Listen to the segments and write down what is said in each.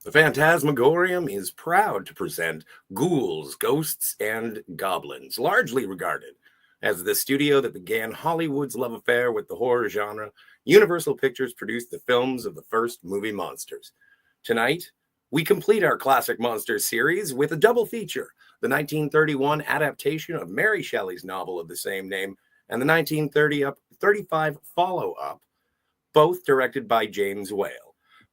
The Fantasmagorium is proud to present Ghouls, Ghosts, and Goblins, largely regarded as the studio that began Hollywood's love affair with the horror genre. Universal Pictures produced the films of the first movie monsters. Tonight, we complete our classic monsters series with a double feature, the 1931 adaptation of Mary Shelley's novel of the same name and the 1935 follow-up, both directed by James Whale,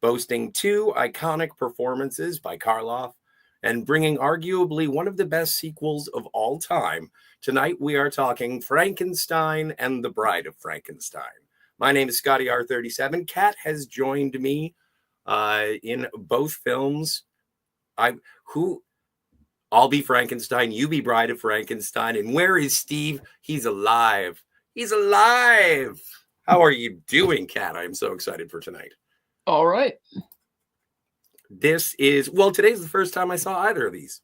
boasting two iconic performances by Karloff and bringing arguably one of the best sequels of all time. Tonight, we are talking Frankenstein and the Bride of Frankenstein. My name is Scotty R37. Kat has joined me in both films. I'll be Frankenstein, you be Bride of Frankenstein. And where is Steve? He's alive. He's alive. How are you doing, Kat? I'm so excited for tonight. All right. Today's the first time I saw either of these.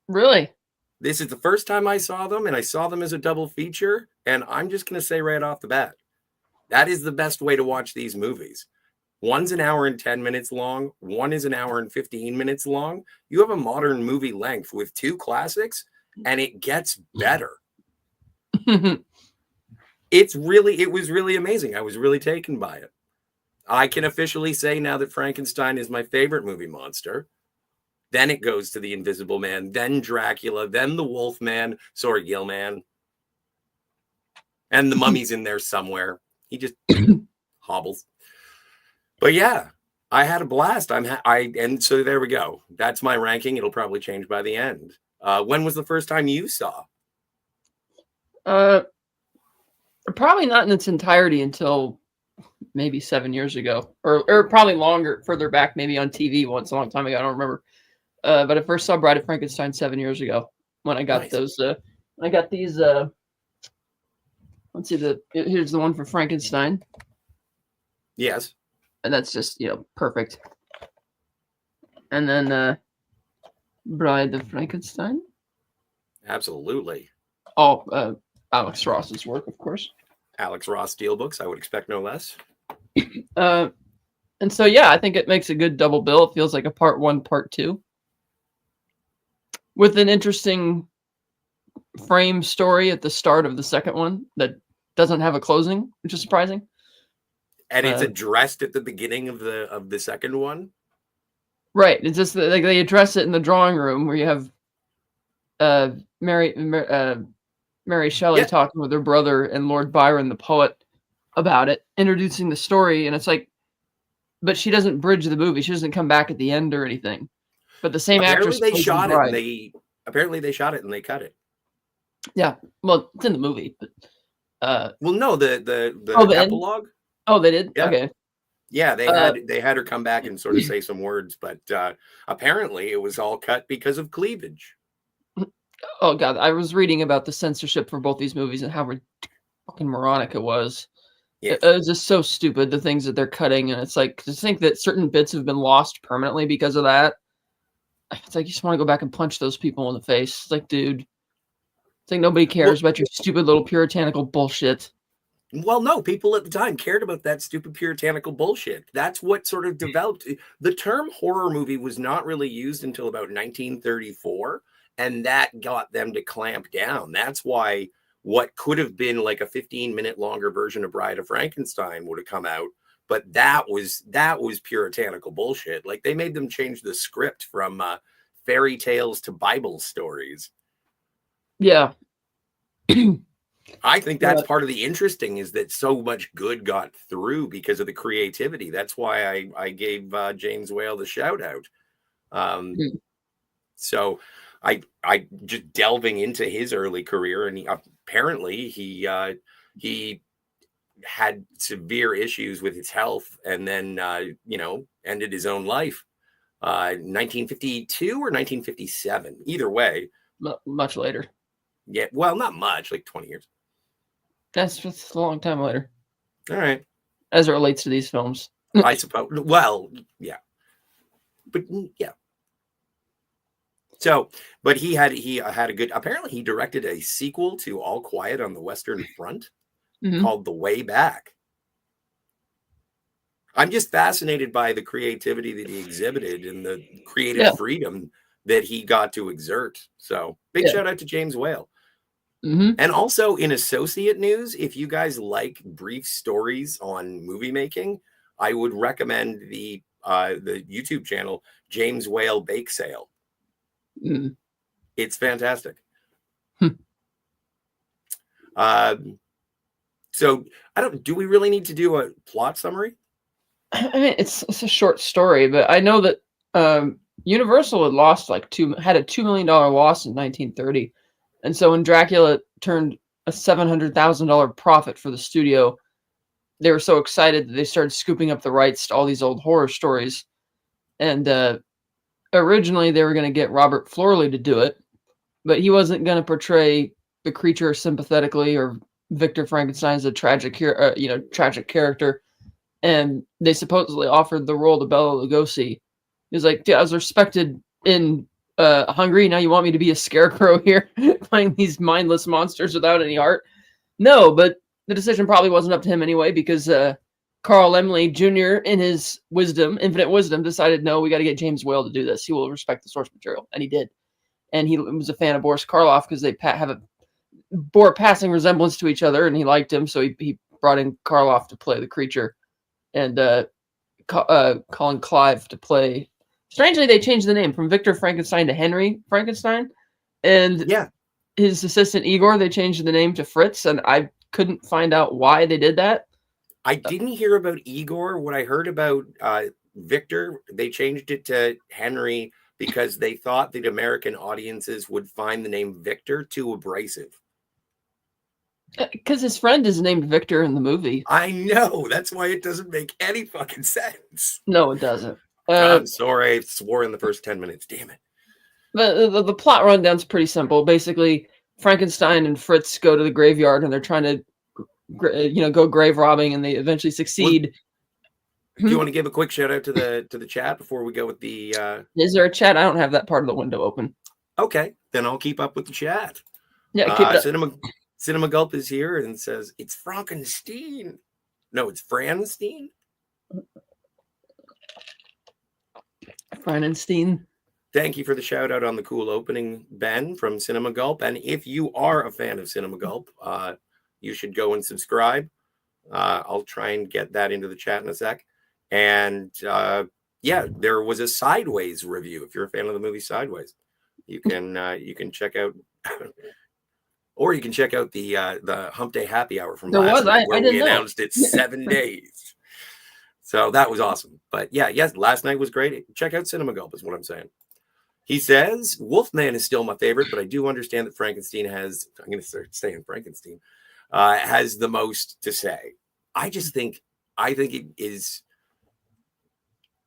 Really? This is the first time I saw them, and I saw them as a double feature. And I'm just going to say right off the bat, that is the best way to watch these movies. One's an hour and 10 minutes long. One is an hour and 15 minutes long. You have a modern movie length with two classics, and it gets better. It was really amazing. I was really taken by it. I can officially say now that Frankenstein is my favorite movie monster. Then it goes to the Invisible Man, then Dracula, then the Wolfman, Gilman. And the Mummy's in there somewhere. He just hobbles. But yeah, I had a blast. And so there we go. That's my ranking. It'll probably change by the end. When was the first time you saw? Probably not in its entirety until maybe 7 years ago, or probably longer, further back, maybe on TV once a long time ago. I don't remember. But I first saw Bride of Frankenstein 7 years ago when I got Nice. those. I got these. Let's see. Here's the one for Frankenstein. Yes. And that's just, perfect. And then Bride of Frankenstein. Absolutely. Oh, Alex Ross's work, of course. Alex Ross Steelbooks, I would expect no less. And so, yeah, I think it makes a good double bill. It feels like a part one, part two. With an interesting frame story at the start of the second one that doesn't have a closing, which is surprising. And it's addressed at the beginning of the second one. Right. It's just like they address it in the drawing room where you have Mary Shelley talking with her brother and Lord Byron, the poet, about it, introducing the story. And it's like, but she doesn't bridge the movie. She doesn't come back at the end or anything. But the same actress. Apparently they shot it and they cut it. Yeah. Well, it's in the movie, but no, the epilogue. Oh, they did? Yeah. Okay. Yeah, they had her come back and sort of say some words, but apparently it was all cut because of cleavage. Oh God, I was reading about the censorship for both these movies and how fucking moronic it was. Yes. It was just so stupid, the things that they're cutting, and it's like, to think that certain bits have been lost permanently because of that. It's like you just want to go back and punch those people in the face. It's like, dude, it's like nobody cares about your stupid little puritanical bullshit. Well, no, people at the time cared about that stupid puritanical bullshit. That's what sort of developed. The term horror movie was not really used until about 1934, and that got them to clamp down. That's why what could have been like a 15-minute longer version of Bride of Frankenstein would have come out, but that was puritanical bullshit. Like, they made them change the script from fairy tales to Bible stories. Yeah. I think that's part of the interesting is that so much good got through because of the creativity. That's why I gave James Whale the shout out. So I just delving into his early career, and apparently he had severe issues with his health, and then ended his own life. 1952 or 1957, either way. Much later. Yeah, well, not much, like 20 years. That's just a long time later. All right. As it relates to these films. I suppose. Well, yeah. But yeah. So, but he had a good, apparently he directed a sequel to All Quiet on the Western Front called The Way Back. I'm just fascinated by the creativity that he exhibited and the creative freedom that he got to exert. So big shout out to James Whale. And also in associate news, if you guys like brief stories on movie making, I would recommend the YouTube channel James Whale Bake Sale. It's fantastic. So do we really need to do a plot summary? I mean, it's a short story, but I know that Universal had lost had a $2 million loss in 1930. And so when Dracula turned a $700,000 profit for the studio, they were so excited that they started scooping up the rights to all these old horror stories. And originally they were going to get Robert Florley to do it, but he wasn't going to portray the creature sympathetically or Victor Frankenstein as a tragic character. And they supposedly offered the role to Bela Lugosi. He was like, "Dude, I was respected in Hungary. Now you want me to be a scarecrow here, playing these mindless monsters without any heart?" No, but the decision probably wasn't up to him anyway, because Carl Laemmle Jr., in his infinite wisdom, decided, no, we got to get James Whale to do this. He will respect the source material, and he did. And he was a fan of Boris Karloff because they bore a passing resemblance to each other, and he liked him, so he brought in Karloff to play the creature, and Colin Clive to play. Strangely, they changed the name from Victor Frankenstein to Henry Frankenstein, and his assistant Igor, they changed the name to Fritz, and I couldn't find out why they did that. I didn't hear about Igor. What I heard about Victor, they changed it to Henry because they thought that American audiences would find the name Victor too abrasive. Because his friend is named Victor in the movie. I know. That's why it doesn't make any fucking sense. No, it doesn't. I'm sorry. I swore in the first 10 minutes. Damn it. The plot rundown's pretty simple. Basically, Frankenstein and Fritz go to the graveyard, and they're trying to, go grave robbing, and they eventually succeed. Do you want to give a quick shout out to the chat before we go with the? Is there a chat? I don't have that part of the window open. Okay, then I'll keep up with the chat. Yeah, keep Cinema Gulp is here and says it's Frankenstein. No, it's Frankenstein. Frankenstein. Thank you for the shout out on the cool opening, Ben from Cinema Gulp. And if you are a fan of Cinema Gulp, you should go and subscribe. I'll try and get that into the chat in a sec. And there was a Sideways review. If you're a fan of the movie Sideways, you can check out. Or you can check out the Hump Day Happy Hour from last night, where we announced it's 7 days. So that was awesome. But yes, last night was great. Check out Cinema Gulp is what I'm saying. He says, Wolfman is still my favorite, but I do understand that Frankenstein has, I'm going to start saying Frankenstein, has the most to say. I think it is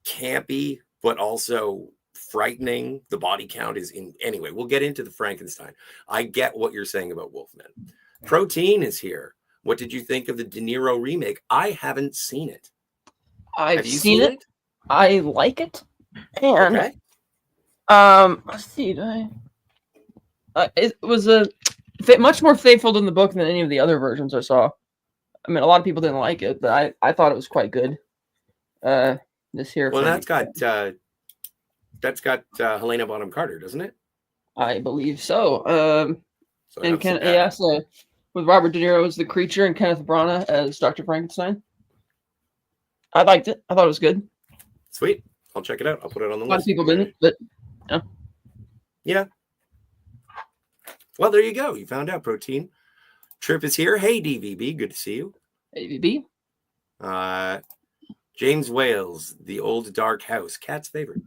campy, but also frightening. The body count is anyway, we'll get into the Frankenstein. I get what you're saying about Wolfman. Protein is here. What did you think of the De Niro remake? I haven't seen it. I've seen it. I like it. And okay. Let's see. It was much more faithful than the book than any of the other versions I saw. I mean, a lot of people didn't like it, but I thought it was quite good. This here. Well, that's got Helena Bonham Carter, doesn't it? I believe so. With Robert De Niro as the creature and Kenneth Branagh as Dr. Frankenstein. I liked it. I thought it was good. Sweet. I'll check it out. I'll put it on the list. A lot of people didn't, but yeah. Well, there you go. You found out, Protein. Trip is here. Hey, DVB. Good to see you. Hey, DVB. James Wales, The Old Dark House. Cat's favorite.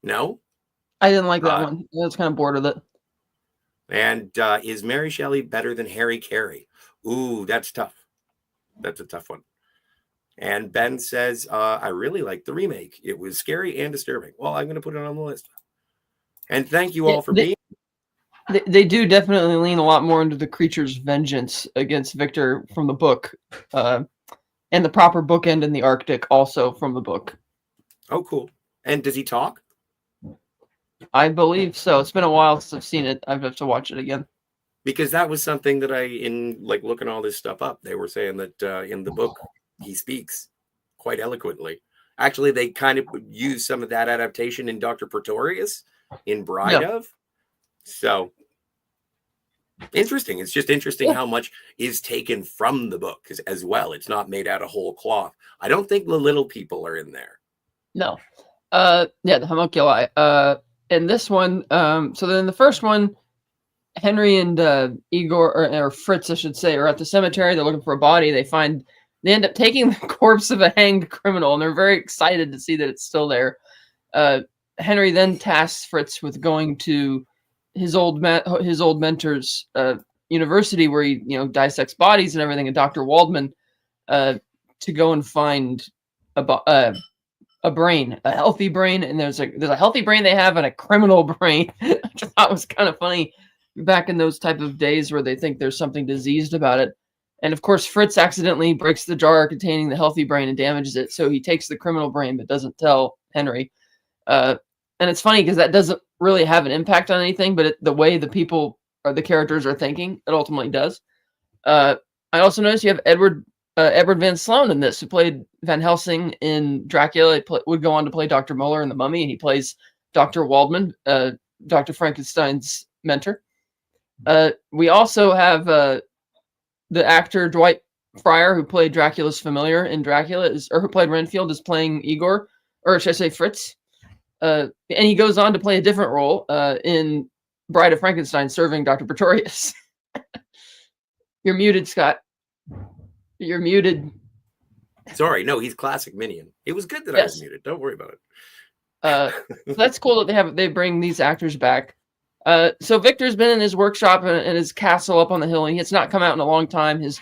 No? I didn't like that one. I was kind of bored with it. And is Mary Shelley better than Harry Carey? Ooh, that's tough. That's a tough one. And Ben says, I really liked the remake. It was scary and disturbing. Well, I'm going to put it on the list. And thank you all for being. They do definitely lean a lot more into the creature's vengeance against Victor from the book. And the proper bookend in the Arctic also from the book. Oh, cool. And does he talk? I believe so. It's been a while since I've seen it. I have to watch it again. Because that was something that looking all this stuff up, they were saying that in the book he speaks. quite eloquently. Actually, they kind of use some of that adaptation in Dr. Pretorius in Bride of. So interesting. It's just interesting how much is taken from the book as well. It's not made out of whole cloth. I don't think the little people are in there. No. The homunculi. In this one, so then the first one, Henry and Igor, or Fritz, I should say, are at the cemetery. They're looking for a body. They end up taking the corpse of a hanged criminal, and they're very excited to see that it's still there. Henry then tasks Fritz with going to his old mentor's university, where he dissects bodies and everything, and Dr. Waldman, to go and find a brain, a healthy brain, and there's a healthy brain they have and a criminal brain, which I thought was kind of funny back in those type of days where they think there's something diseased about it. And of course, Fritz accidentally breaks the jar containing the healthy brain and damages it, so he takes the criminal brain but doesn't tell Henry. And it's funny because that doesn't really have an impact on anything, but the way the people or the characters are thinking, it ultimately does. I also noticed you have Edward Van Sloan in this, who played Van Helsing in Dracula. He would go on to play Dr. Muller in The Mummy, and he plays Dr. Waldman, Dr. Frankenstein's mentor. We also have the actor Dwight Fryer, who played Dracula's familiar in Dracula, or who played Renfield, is playing Igor, or should I say Fritz. And he goes on to play a different role in Bride of Frankenstein, serving Dr. Pretorius. You're muted, Scott. You're muted. Sorry, no, he's classic Minion. It was good that I was muted. Don't worry about it. That's cool that they bring these actors back. So Victor's been in his workshop and his castle up on the hill, and it's not come out in a long time. His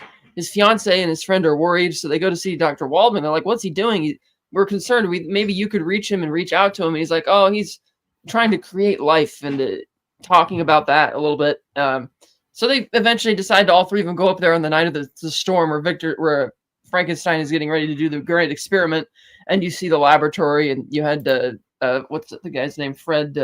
fiance and his friend are worried, so they go to see Dr. Waldman. They're like, "What's he doing? We're concerned. Maybe you could reach him and reach out to him." And he's like, "Oh, he's trying to create life," and talking about that a little bit. So they eventually decide to all three of them go up there on the night of the storm, where Frankenstein is getting ready to do the great experiment, and you see the laboratory, and you had what's the guy's name? Fred.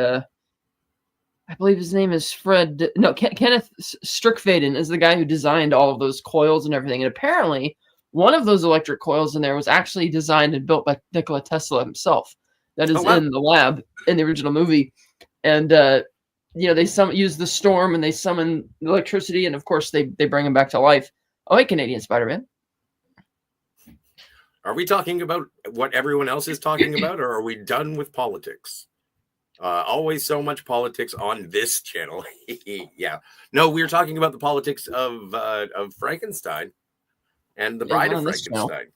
I believe his name is Fred. No, Kenneth Strickfaden is the guy who designed all of those coils and everything. And apparently, one of those electric coils in there was actually designed and built by Nikola Tesla himself. That is in the lab in the original movie. And they use the storm and they summon electricity, and of course they bring him back to life. Oh, hey, Canadian Spider-Man. Are we talking about what everyone else is talking about, or are we done with politics? Always so much politics on this channel. Yeah. No, we're talking about the politics of Frankenstein and the Bride of Frankenstein.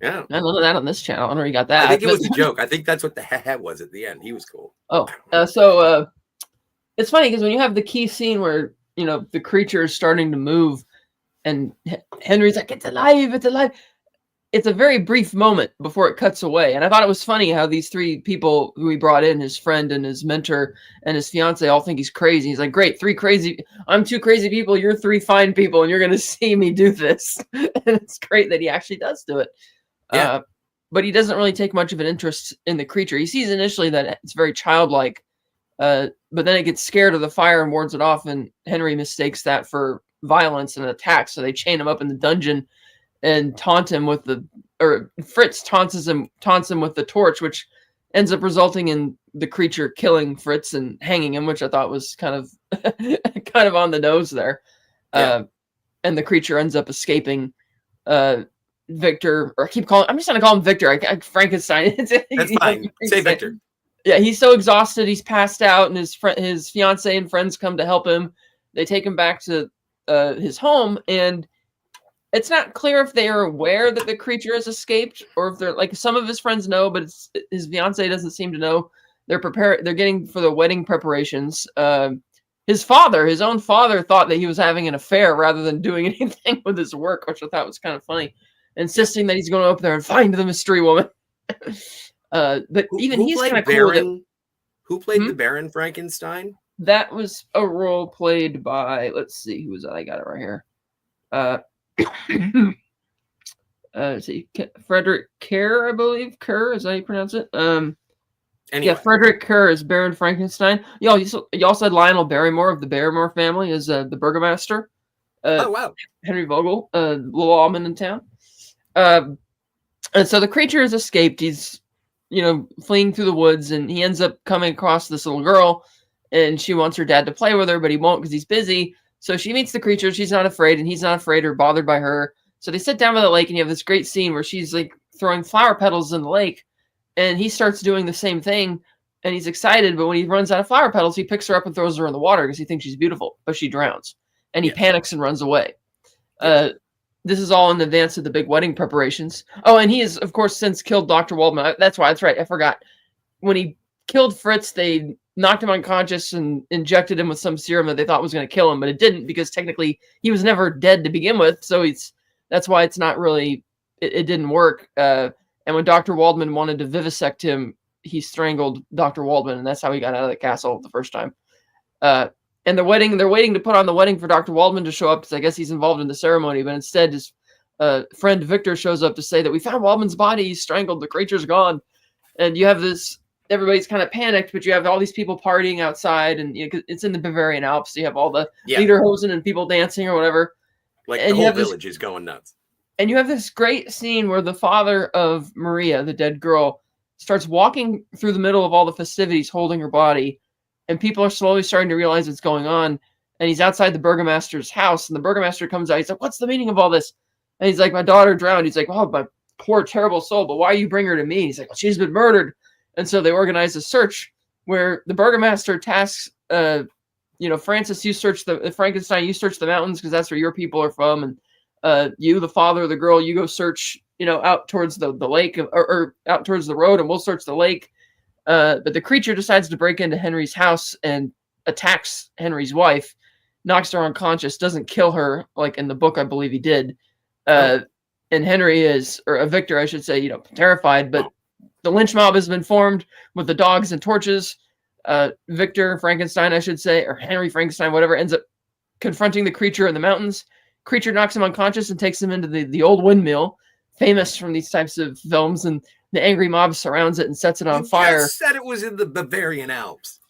Yeah. None of that on this channel. I don't know where you got that. I think it was a joke. I think that's what the hat was at the end. He was cool. Oh, so it's funny because when you have the key scene where, the creature is starting to move and Henry's like, "It's alive, it's alive." It's a very brief moment before it cuts away. And I thought it was funny how these three people who he brought in, his friend and his mentor and his fiance, all think he's crazy. He's like, "Great, I'm two crazy people, you're three fine people, and you're going to see me do this." And it's great that he actually does do it. Yeah. But he doesn't really take much of an interest in the creature. He sees initially that it's very childlike, but then it gets scared of the fire and wards it off, and Henry mistakes that for violence and attack. So they chain him up in the dungeon and taunt him Fritz taunts him with the torch, which ends up resulting in the creature killing Fritz and hanging him, which I thought was kind of on the nose there. Yeah. And the creature ends up escaping. Victor, or I'm just gonna call him Victor. Frankenstein. That's fine. Say Victor. Yeah, he's so exhausted, he's passed out, and his fiance and friends come to help him. They take him back to his home, and it's not clear if they are aware that the creature has escaped, or if they're like, some of his friends know, but his fiance doesn't seem to know. They're getting for the wedding preparations. His own father, thought that he was having an affair rather than doing anything with his work, which I thought was kind of funny, insisting that he's going up there and find the mystery woman. But he's kind of cool. Who played the Baron Frankenstein? That was a role played by, let's see, who was that? I got it right here. Let's see, Frederick Kerr, I believe. Kerr, is that how you pronounce it? Anyway. Yeah, Frederick Kerr is Baron Frankenstein. You also had Lionel Barrymore of the Barrymore family as the burgomaster. Oh wow, Henry Vogel, the lawman in town. And so the creature has escaped. He's, fleeing through the woods, and he ends up coming across this little girl, and she wants her dad to play with her, but he won't because he's busy. So she meets the creature. She's not afraid, and he's not afraid or bothered by her. So they sit down by the lake, and you have this great scene where she's like throwing flower petals in the lake, and he starts doing the same thing, and he's excited. But when he runs out of flower petals, he picks her up and throws her in the water because he thinks she's beautiful, but she drowns, and he panics and runs away. This is all in advance of the big wedding preparations. Oh, and he has, of course, since killed Dr. Waldman. That's right. I forgot. When he killed Fritz, they knocked him unconscious and injected him with some serum that they thought was going to kill him, but it didn't, because technically he was never dead to begin with. So that's why it's not really, it didn't work. And when Dr. Waldman wanted to vivisect him, he strangled Dr. Waldman, and that's how he got out of the castle the first time. And they're waiting to put on the wedding for Dr. Waldman to show up, because I guess he's involved in the ceremony. But instead, his friend Victor shows up to say that we found Waldman's body. He's strangled. The creature's gone. And you have this, everybody's kind of panicked, but you have all these people partying outside. And it's in the Bavarian Alps. So you have all the lederhosen and people dancing or whatever. Like, and the whole village is going nuts. And you have this great scene where the father of Maria, the dead girl, starts walking through the middle of all the festivities holding her body. And people are slowly starting to realize what's going on. And he's outside the burgomaster's house. And the burgomaster comes out. He's like, what's the meaning of all this? And he's like, my daughter drowned. He's like, oh, my poor, terrible soul. But why you bring her to me? He's like, well, she's been murdered. And so they organize a search where the burgomaster tasks, Francis, you search Frankenstein, you search the mountains because that's where your people are from. And you, the father of the girl, you go search, out towards the lake or out towards the road, and we'll search the lake. But the creature decides to break into Henry's house and attacks Henry's wife, knocks her unconscious, doesn't kill her like in the book, I believe he did. And Henry is, or Victor, I should say, terrified. But the lynch mob has been formed with the dogs and torches. Victor Frankenstein, I should say, or Henry Frankenstein, whatever, ends up confronting the creature in the mountains. Creature knocks him unconscious and takes him into the old windmill, famous from these types of films, and the angry mob surrounds it and sets it on fire. You said it was in the Bavarian Alps.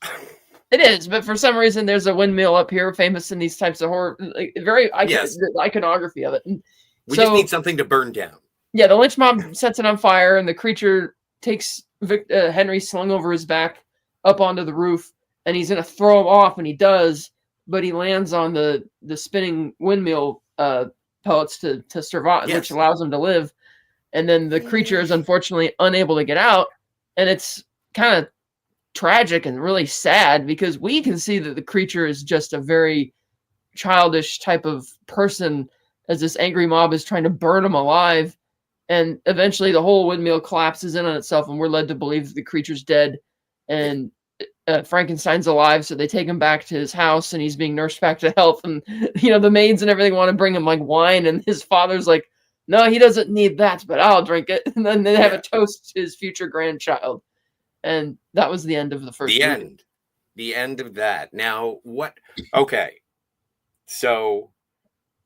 It is, but for some reason there's a windmill up here famous in these types of horror, the iconography of it. And we just need something to burn down. Yeah, the lynch mob sets it on fire, and the creature takes Henry slung over his back up onto the roof, and he's going to throw him off, and he does, but he lands on the spinning windmill pellets to survive, which allows him to live. And then the creature is unfortunately unable to get out. And it's kind of tragic and really sad, because we can see that the creature is just a very childish type of person, as this angry mob is trying to burn him alive. And eventually the whole windmill collapses in on itself, and we're led to believe that the creature's dead. And Frankenstein's alive, so they take him back to his house, and he's being nursed back to health. And, the maids and everything want to bring him like wine, and his father's like, no, he doesn't need that, but I'll drink it. And then they have a toast to his future grandchild. And that was the end of the first movie. The end of that. Now, what? Okay. So.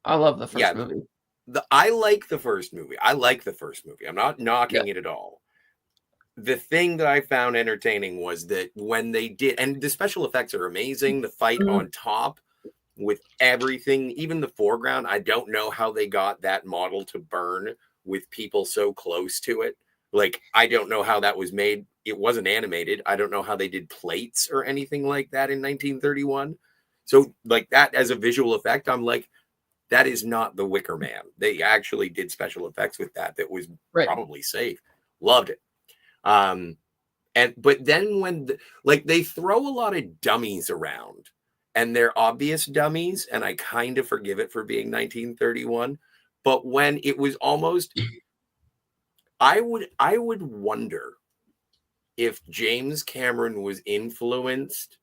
I love the first movie. I like the first movie. I'm not knocking it at all. The thing that I found entertaining was that when they did, and the special effects are amazing, the fight on top with everything, even the foreground, I don't know how they got that model to burn with people so close to it. Like, I don't know how that was made. It wasn't animated. I don't know how they did plates or anything like that in 1931. So, like, that as a visual effect, I'm like, that is not the Wicker Man. They actually did special effects with that was probably safe. Loved it. But then when they throw a lot of dummies around, and they're obvious dummies, and I kind of forgive it for being 1931, but when it was almost, I would wonder if James Cameron was influenced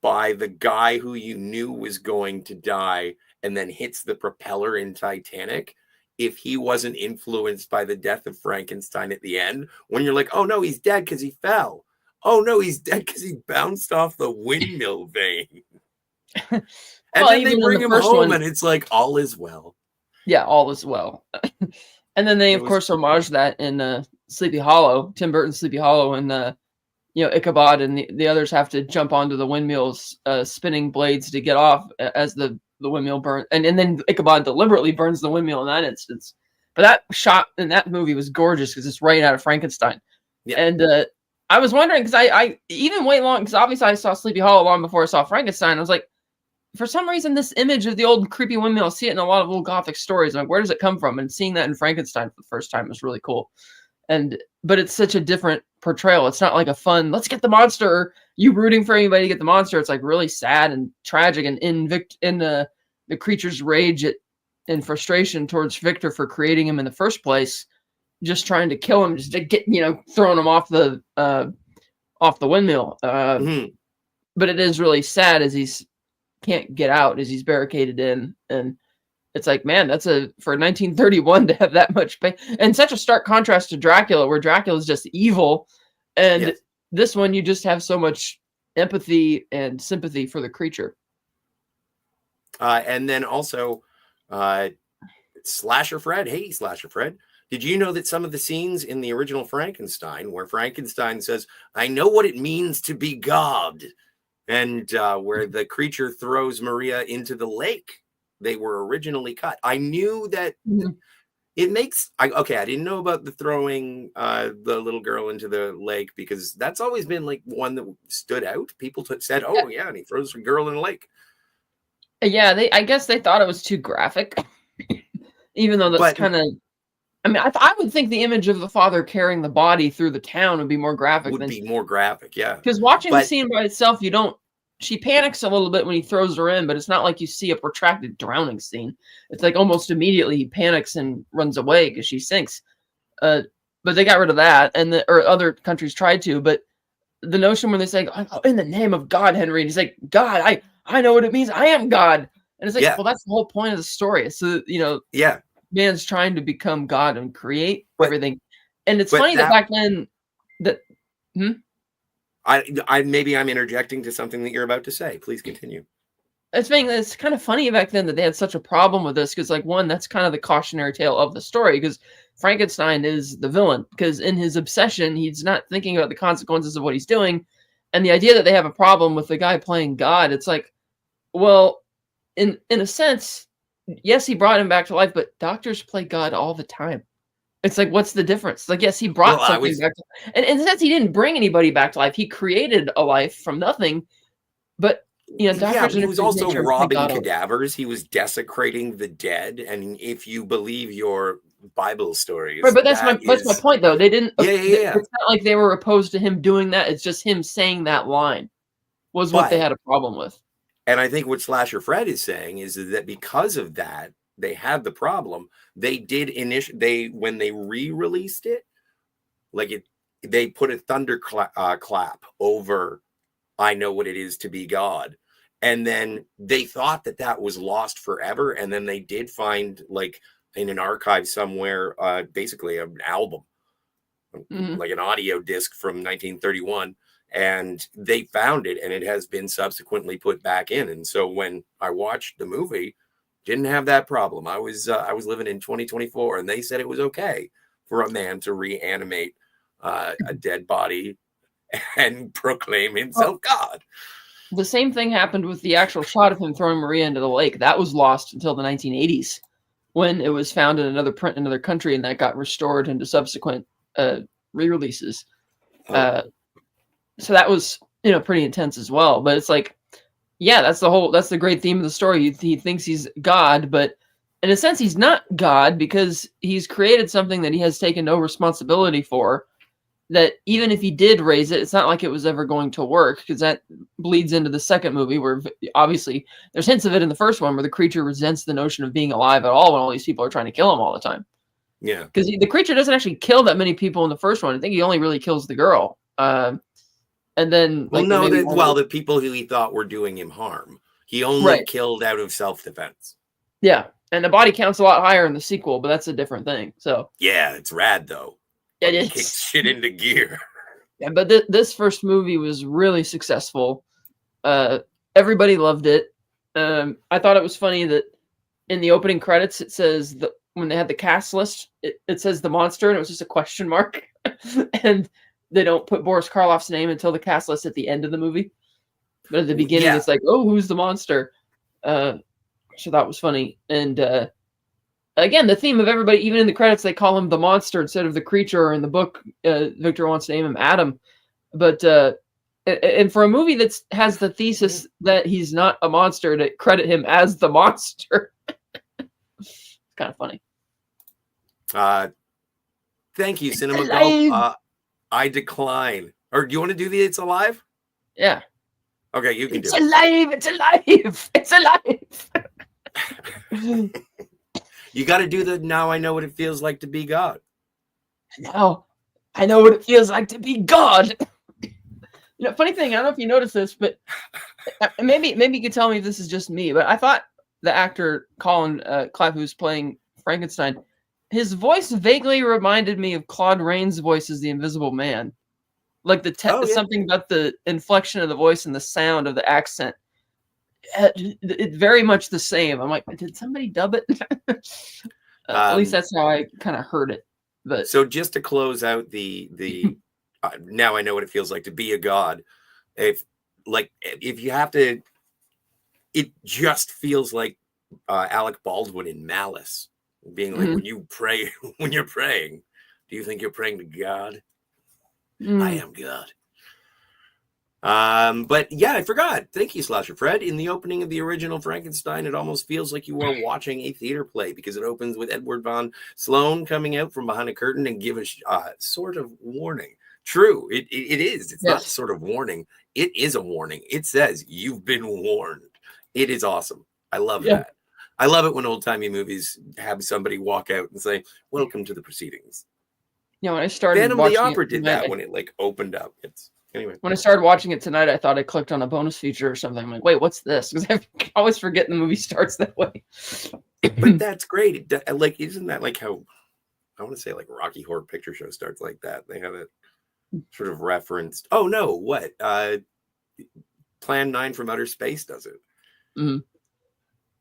by the guy who you knew was going to die and then hits the propeller in Titanic, if he wasn't influenced by the death of Frankenstein at the end, when you're like, oh no, he's dead because he fell. Oh no, he's dead because he bounced off the windmill vane. And then they bring him home, and it's like, all is well. Yeah, all is well. And then they, of course, homage that in Sleepy Hollow, Tim Burton's Sleepy Hollow, and Ichabod and the others have to jump onto the windmill's spinning blades to get off as the windmill burns. And then Ichabod deliberately burns the windmill in that instance. But that shot in that movie was gorgeous because it's right out of Frankenstein. Yeah. And I was wondering, because I even wait long, because obviously I saw Sleepy Hollow long before I saw Frankenstein. I was like, for some reason, this image of the old creepy windmill, I see it in a lot of old Gothic stories. I'm like, where does it come from? And seeing that in Frankenstein for the first time was really cool. But it's such a different portrayal. It's not like a fun, let's get the monster, or you rooting for anybody to get the monster. It's like really sad and tragic, and in the creature's rage and frustration towards Victor for creating him in the first place, just trying to kill him, just to get, throwing him off the windmill. But it is really sad as he's can't get out, as he's barricaded in. And it's like, man, that's for 1931 to have that much pain, and such a stark contrast to Dracula, where Dracula is just evil. And this one, you just have so much empathy and sympathy for the creature. And then also, Slasher Fred. Hey, Slasher Fred. Did you know that some of the scenes in the original Frankenstein, where Frankenstein says, I know what it means to be God, and where the creature throws Maria into the lake, they were originally cut. I knew that it makes... I didn't know about the throwing the little girl into the lake, because that's always been like one that stood out. People said, oh, yeah, and he throws a girl in the lake. Yeah, I guess they thought it was too graphic, even though that's kind of... I mean, I would think the image of the father carrying the body through the town would be more graphic. Yeah. Because watching the scene by itself, she panics a little bit when he throws her in, but it's not like you see a protracted drowning scene. It's like almost immediately he panics and runs away because she sinks. But they got rid of that, or other countries tried to. But the notion when they say, oh, in the name of God, Henry, and he's like, God, I know what it means. I am God. And it's like, well, that's the whole point of the story. So, man's trying to become God and create everything. And it's funny that back then maybe I'm interjecting to something that you're about to say. Please continue. It's kind of funny back then that they had such a problem with this, because one, that's kind of the cautionary tale of the story, because Frankenstein is the villain, because in his obsession, he's not thinking about the consequences of what he's doing. And the idea that they have a problem with the guy playing God, it's like, well, in a sense, yes, he brought him back to life, but doctors play God all the time. It's like, what's the difference? Like, yes, he brought something back to life. And in a sense, he didn't bring anybody back to life. He created a life from nothing. But, doctors... he was also robbing cadavers. He was desecrating the dead. And if you believe your Bible stories... Right, but that's my point, though. They didn't... It's not like they were opposed to him doing that. It's just him saying that line was what they had a problem with. And I think what Slasher Fred is saying is that because of that, they had the problem. They did when they re-released it, they put a thunderclap over I Know What It Is to Be God. And then they thought that was lost forever. And then they did find, in an archive somewhere, basically an album, like an audio disc from 1931. And they found it, and it has been subsequently put back in. And so when I watched the movie, didn't have that problem. I was living in 2024, and they said it was okay for a man to reanimate a dead body and proclaim himself God. The same thing happened with the actual shot of him throwing Maria into the lake. That was lost until the 1980s, when it was found in another print in another country, and that got restored into subsequent re-releases. So that was, pretty intense as well. But it's like, yeah, that's the great theme of the story. He thinks he's God, but in a sense, he's not God, because he's created something that he has taken no responsibility for, that even if he did raise it, it's not like it was ever going to work, because that bleeds into the second movie, where obviously there's hints of it in the first one, where the creature resents the notion of being alive at all when all these people are trying to kill him all the time. Yeah. Because the creature doesn't actually kill that many people in the first one. I think he only really kills the girl. And then, the people who he thought were doing him harm, he only killed out of self-defense. Yeah, and the body count's a lot higher in the sequel, but that's a different thing. So yeah, it's rad though. It is. Kicks shit into gear. Yeah, but this first movie was really successful. Everybody loved it. I thought it was funny that in the opening credits it says when they had the cast list, it says the monster, and it was just a question mark, and they don't put Boris Karloff's name until the cast list at the end of the movie. But at the beginning, it's like, oh, who's the monster? So that was funny. And again, the theme of everybody, even in the credits, they call him the monster instead of the creature. Or in the book, Victor wants to name him Adam. But and for a movie that has the thesis that he's not a monster, to credit him as the monster, it's kind of funny. Thank you, Cinema Gulp. I decline. Or do you want to do the It's Alive? Yeah. Okay, you can do it. It's alive! It's alive! You got to do the Now I Know What It Feels Like to Be God. Now I know what it feels like to be God. Funny thing, I don't know if you noticed this, but maybe you could tell me if this is just me, but I thought the actor Colin Cleff, who's playing Frankenstein, his voice vaguely reminded me of Claude Rains' voice as the Invisible Man. Like something about the inflection of the voice and the sound of the accent. It's very much the same. I'm like, did somebody dub it? At least that's how I kind of heard it. But so just to close out the Now I Know What It Feels Like to Be a God. If you have to, it just feels like Alec Baldwin in Malice, being like, when you pray, when you're praying, do you think you're praying to God? I am God. But yeah, I forgot. Thank you, Slasher Fred. In the opening of the original Frankenstein, it almost feels like you are watching a theater play, because it opens with Edward von Sloan coming out from behind a curtain and give a sort of warning. True, it is. It's not sort of warning. It is a warning. It says, you've been warned. It is awesome. I love that. I love it when old-timey movies have somebody walk out and say, welcome to the proceedings. When I started Phantom watching of the Opera it did tonight, that when it opened up. Anyway. When I started watching it tonight, I thought I clicked on a bonus feature or something. I'm like, wait, what's this? Because I always forget the movie starts that way. But that's great. Isn't that like how, I want to say, like Rocky Horror Picture Show starts like that? They have it sort of referenced. Oh no, what? Plan 9 from Outer Space does it. Mm-hmm.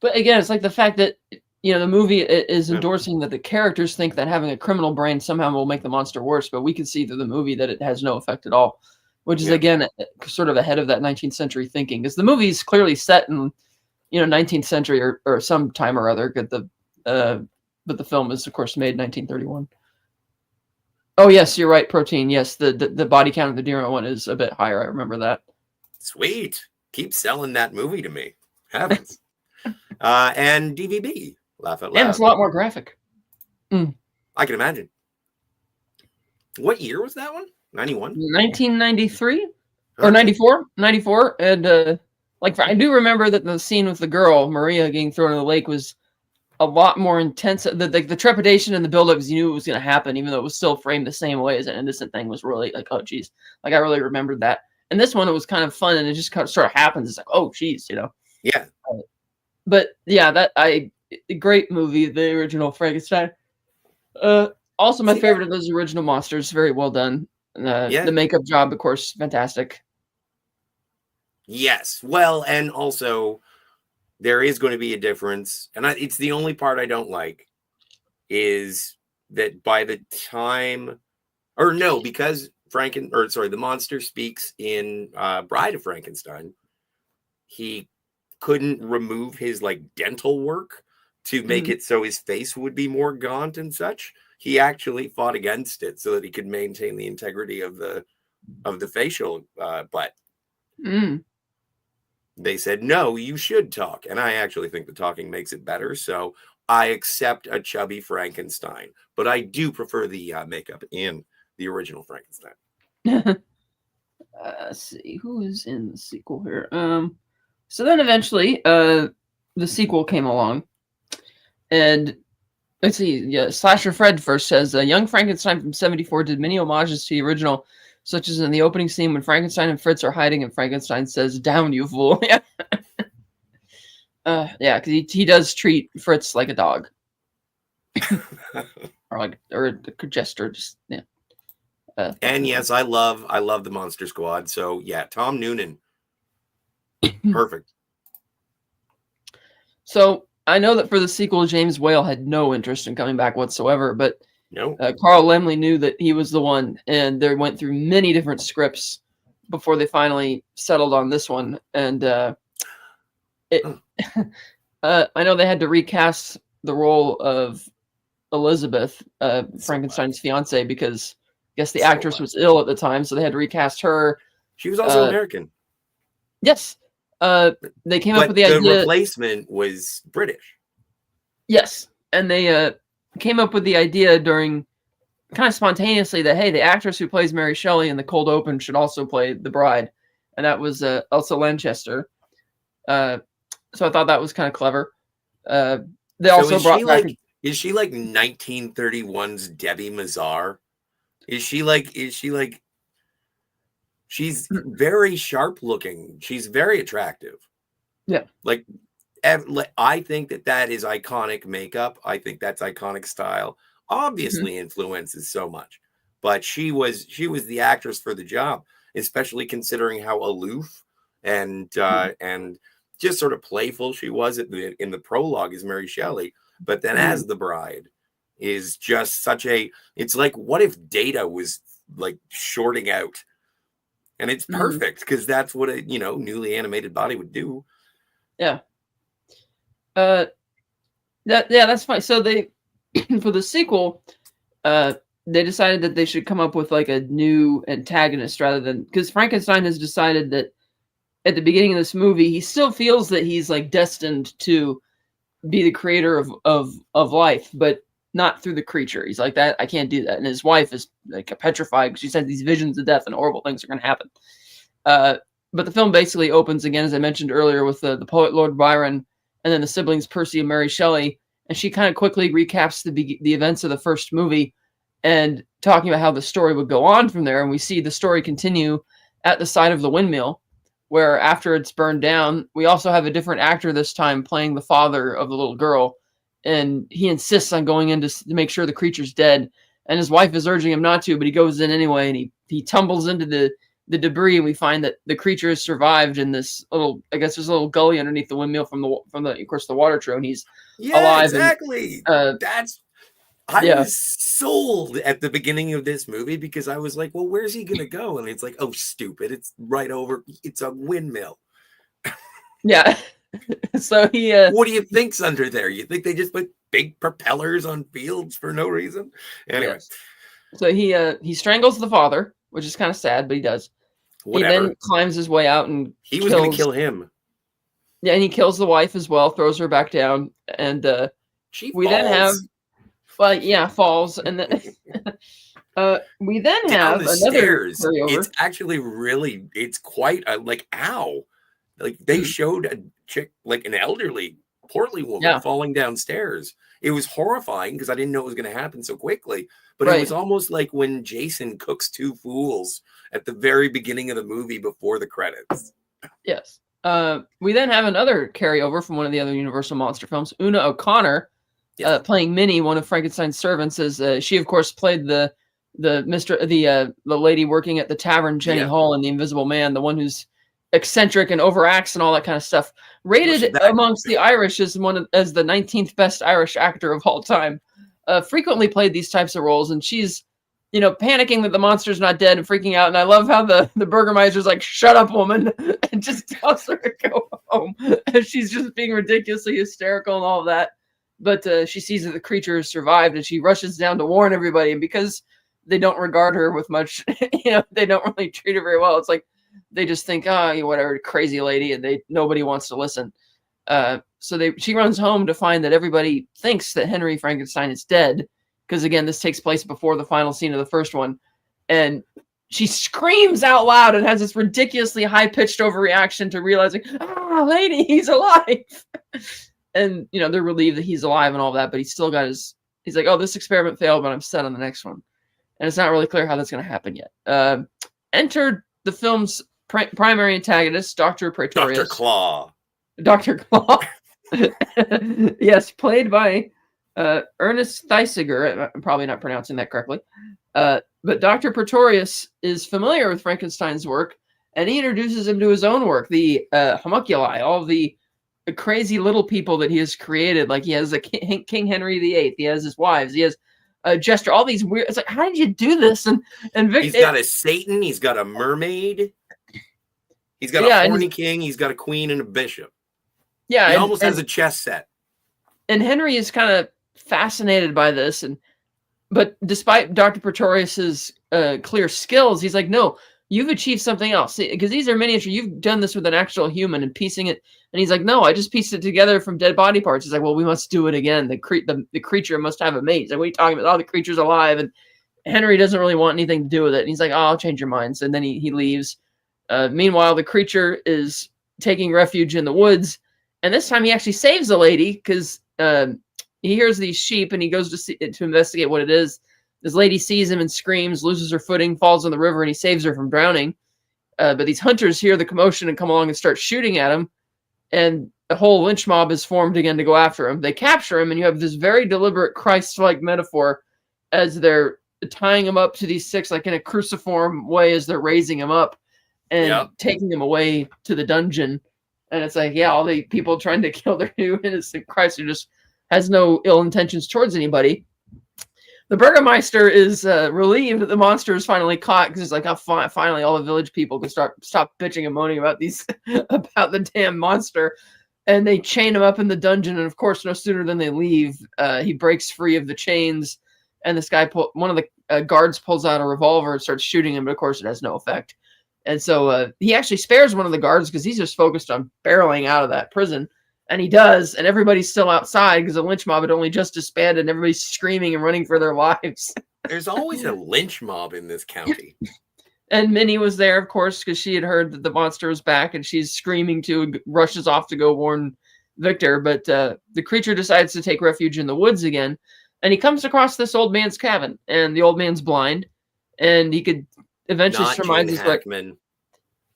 But again, it's like the fact that the movie is endorsing that the characters think that having a criminal brain somehow will make the monster worse, but we can see through the movie that it has no effect at all, which is again sort of ahead of that 19th century thinking, because the movie is clearly set in 19th century or some time or other. But the film is of course made 1931. Oh yes, you're right, Protein. Yes, the body count of the Dero one is a bit higher. I remember that. Sweet, keep selling that movie to me. Heavens. And DVB. Laugh out loud. And it's a lot more graphic. I can imagine. What year was that one? 91? 1993 or 94? 94. And I do remember that the scene with the girl, Maria, getting thrown in the lake was a lot more intense. The trepidation and the buildup, because you knew it was going to happen, even though it was still framed the same way as an innocent thing, was really like, oh, geez. Like, I really remembered that. And this one, it was kind of fun, and it just kind of sort of happens. It's like, oh, geez, Yeah. But yeah, great movie, the original Frankenstein. Also, my favorite of those original monsters. Very well done. The makeup job, of course, fantastic. Yes. Well, and also there is going to be a difference, and it's the only part I don't like, is that by the time, because the monster speaks in Bride of Frankenstein, he couldn't remove his dental work to make it so his face would be more gaunt and such. He actually fought against it so that he could maintain the integrity of the facial but they said, no, you should talk. And I actually think the talking makes it better. So I accept a chubby Frankenstein, but I do prefer the makeup in the original Frankenstein. Let's see who is in the sequel here. So then eventually, the sequel came along, and let's see. Yeah, Slasher Fred first says, "Young Frankenstein from '74 did many homages to the original, such as in the opening scene when Frankenstein and Fritz are hiding, and Frankenstein says, 'Down, you fool!'" Yeah, because he does treat Fritz like a dog, or a jester. Just and yes, I love the Monster Squad. So yeah, Tom Noonan. Perfect. So I know that for the sequel, James Whale had no interest in coming back whatsoever, but no. Carl Laemmle knew that he was the one, and they went through many different scripts before they finally settled on this one. And I know they had to recast the role of Elizabeth, Frankenstein's fiance, because I guess the actress was ill at the time, so they had to recast her. She was also American. Yes. They came up with the idea. The replacement was British. Yes. And they came up with the idea during kind of spontaneously that, hey, the actress who plays Mary Shelley in the cold open should also play the bride. And that was Elsa Lanchester. So I thought that was kind of clever. They also brought back... Is she like 1931's Debbie Mazar? Is she like she's very sharp looking. She's very attractive. Yeah. Like, I think that is iconic makeup. I think that's iconic style. Obviously influences so much, but she was the actress for the job, especially considering how aloof and just sort of playful she was in the prologue as Mary Shelley. But then as the bride is just such it's like, what if Data was like shorting out? And it's perfect because that's what a, newly animated body would do. Yeah. That's fine. So they, for the sequel, they decided that they should come up with like a new antagonist rather than, because Frankenstein has decided that at the beginning of this movie, he still feels that he's like destined to be the creator of life, but not through the creature. He's like, that I can't do that. And his wife is like petrified because she said these visions of death and horrible things are going to happen. But the film basically opens again, as I mentioned earlier, with the poet Lord Byron and then the siblings Percy and Mary Shelley. And she kind of quickly recaps the events of the first movie and talking about how the story would go on from there. And we see the story continue at the side of the windmill, where after it's burned down, we also have a different actor this time playing the father of the little girl. And he insists on going in to make sure the creature's dead. And his wife is urging him not to, but he goes in anyway. And he tumbles into the debris. And we find that the creature has survived in this little, I guess there's a little gully underneath the windmill from the of course, the water trough. And he's alive. Exactly. And, I was sold at the beginning of this movie because I was like, well, where's he going to go? And it's like, oh, stupid. It's right over. It's a windmill. Yeah. So he... what do you think's under there? You think they just put big propellers on fields for no reason? Anyway. Yes. So he strangles the father, which is kind of sad, but he does. Whatever. He then climbs his way out and he was going to kill him. Yeah, and he kills the wife as well, throws her back down, and we then have... Well, yeah, falls, and then we then have another carryover. It's actually really, it's quite like, ow. Like they showed a chick, like an elderly, portly woman falling downstairs. It was horrifying because I didn't know it was going to happen so quickly. But it was almost like when Jason cooks two fools at the very beginning of the movie before the credits. Yes. We then have another carryover from one of the other Universal Monster films, Una O'Connor. Playing Minnie, one of Frankenstein's servants, as she, of course, played the lady working at the tavern, Jenny Hall, in The Invisible Man, the one who's eccentric and overacts and all that kind of stuff. Rated amongst the Irish as as the 19th best Irish actor of all time. Frequently played these types of roles, and she's, panicking that the monster's not dead and freaking out. And I love how the Burgermeister's like, "Shut up, woman," and just tells her to go home. And she's just being ridiculously hysterical and all of that. But she sees that the creature has survived, and she rushes down to warn everybody. And because they don't regard her with much, they don't really treat her very well. It's like they just think, whatever, crazy lady, and nobody wants to listen. So she runs home to find that everybody thinks that Henry Frankenstein is dead, because again, this takes place before the final scene of the first one, and she screams out loud and has this ridiculously high-pitched overreaction to realizing, lady, he's alive. And, they're relieved that he's alive and all that, but he's still got he's like, oh, this experiment failed, but I'm set on the next one. And it's not really clear how that's going to happen yet. Entered the film's primary antagonist, Dr. Praetorius. Dr. Claw. Dr. Claw. Yes, played by Ernest Thesiger. I'm probably not pronouncing that correctly. But Dr. Praetorius is familiar with Frankenstein's work, and he introduces him to his own work, the homunculi, all the crazy little people that he has created. Like he has a King Henry VIII, he has his wives, he has a jester, all these weird. It's like, how did you do this? And he's got a Satan, he's got a mermaid, he's got a horny king, he's got a queen and a bishop. Yeah, he almost has a chess set. Henry is kind of fascinated by this, but despite Dr. Pretorius's clear skills, he's like, no, you've achieved something else. Because these are miniature. You've done this with an actual human and piecing it. And he's like, no, I just pieced it together from dead body parts. He's like, well, we must do it again. The creature must have a mate. He's like, what are you talking about? Oh, the creature's alive. And Henry doesn't really want anything to do with it. And he's like, oh, I'll change your minds. And then he leaves. Meanwhile, the creature is taking refuge in the woods. And this time he actually saves a lady because he hears these sheep and he goes to investigate what it is. This lady sees him and screams, loses her footing, falls in the river, and he saves her from drowning. But these hunters hear the commotion and come along and start shooting at him. And a whole lynch mob is formed again to go after him. They capture him, and you have this very deliberate Christ-like metaphor as they're tying him up to these sticks, like in a cruciform way, as they're raising him up and taking him away to the dungeon. And it's like, yeah, all the people trying to kill their new innocent Christ who just has no ill intentions towards anybody. The Burgermeister is relieved that the monster is finally caught because it's like, oh, finally, all the village people can stop bitching and moaning about about the damn monster. And they chain him up in the dungeon. And of course, no sooner than they leave, he breaks free of the chains. And this guy, one of the guards, pulls out a revolver and starts shooting him. But of course, it has no effect. And so he actually spares one of the guards because he's just focused on barreling out of that prison. And he does, and everybody's still outside because the lynch mob had only just disbanded, and everybody's screaming and running for their lives. There's always a lynch mob in this county. And Minnie was there, of course, because she had heard that the monster was back, and she's screaming too, and rushes off to go warn Victor. But the creature decides to take refuge in the woods again, and he comes across this old man's cabin, and the old man's blind, and he could eventually surmise his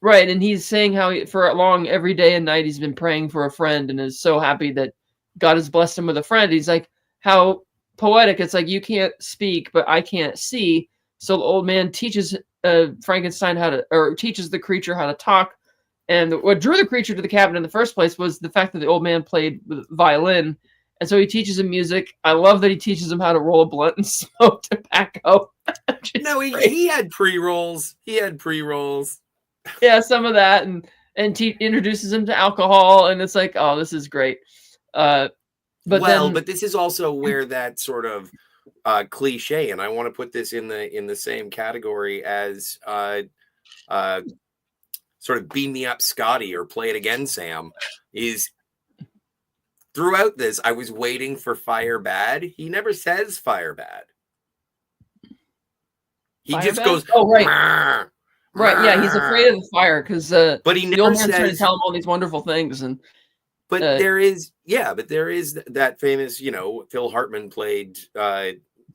right, and he's saying how for long, every day and night, he's been praying for a friend and is so happy that God has blessed him with a friend. He's like, how poetic. It's like, you can't speak, but I can't see. So the old man teaches Frankenstein teaches the creature how to talk. And what drew the creature to the cabin in the first place was the fact that the old man played with violin. And so he teaches him music. I love that he teaches him how to roll a blunt and smoke tobacco. No, he had pre-rolls. Yeah, some of that, and introduces him to alcohol, and it's like, oh, this is great. But this is also where that sort of cliche, and I want to put this in the same category as sort of beam me up, Scotty, or play it again, Sam. Is throughout this, I was waiting for fire bad. He never says fire bad. He just goes, oh right. Right, yeah, he's afraid of the fire because but he never says, trying to tell him all these wonderful things, and there is that famous, Phil Hartman played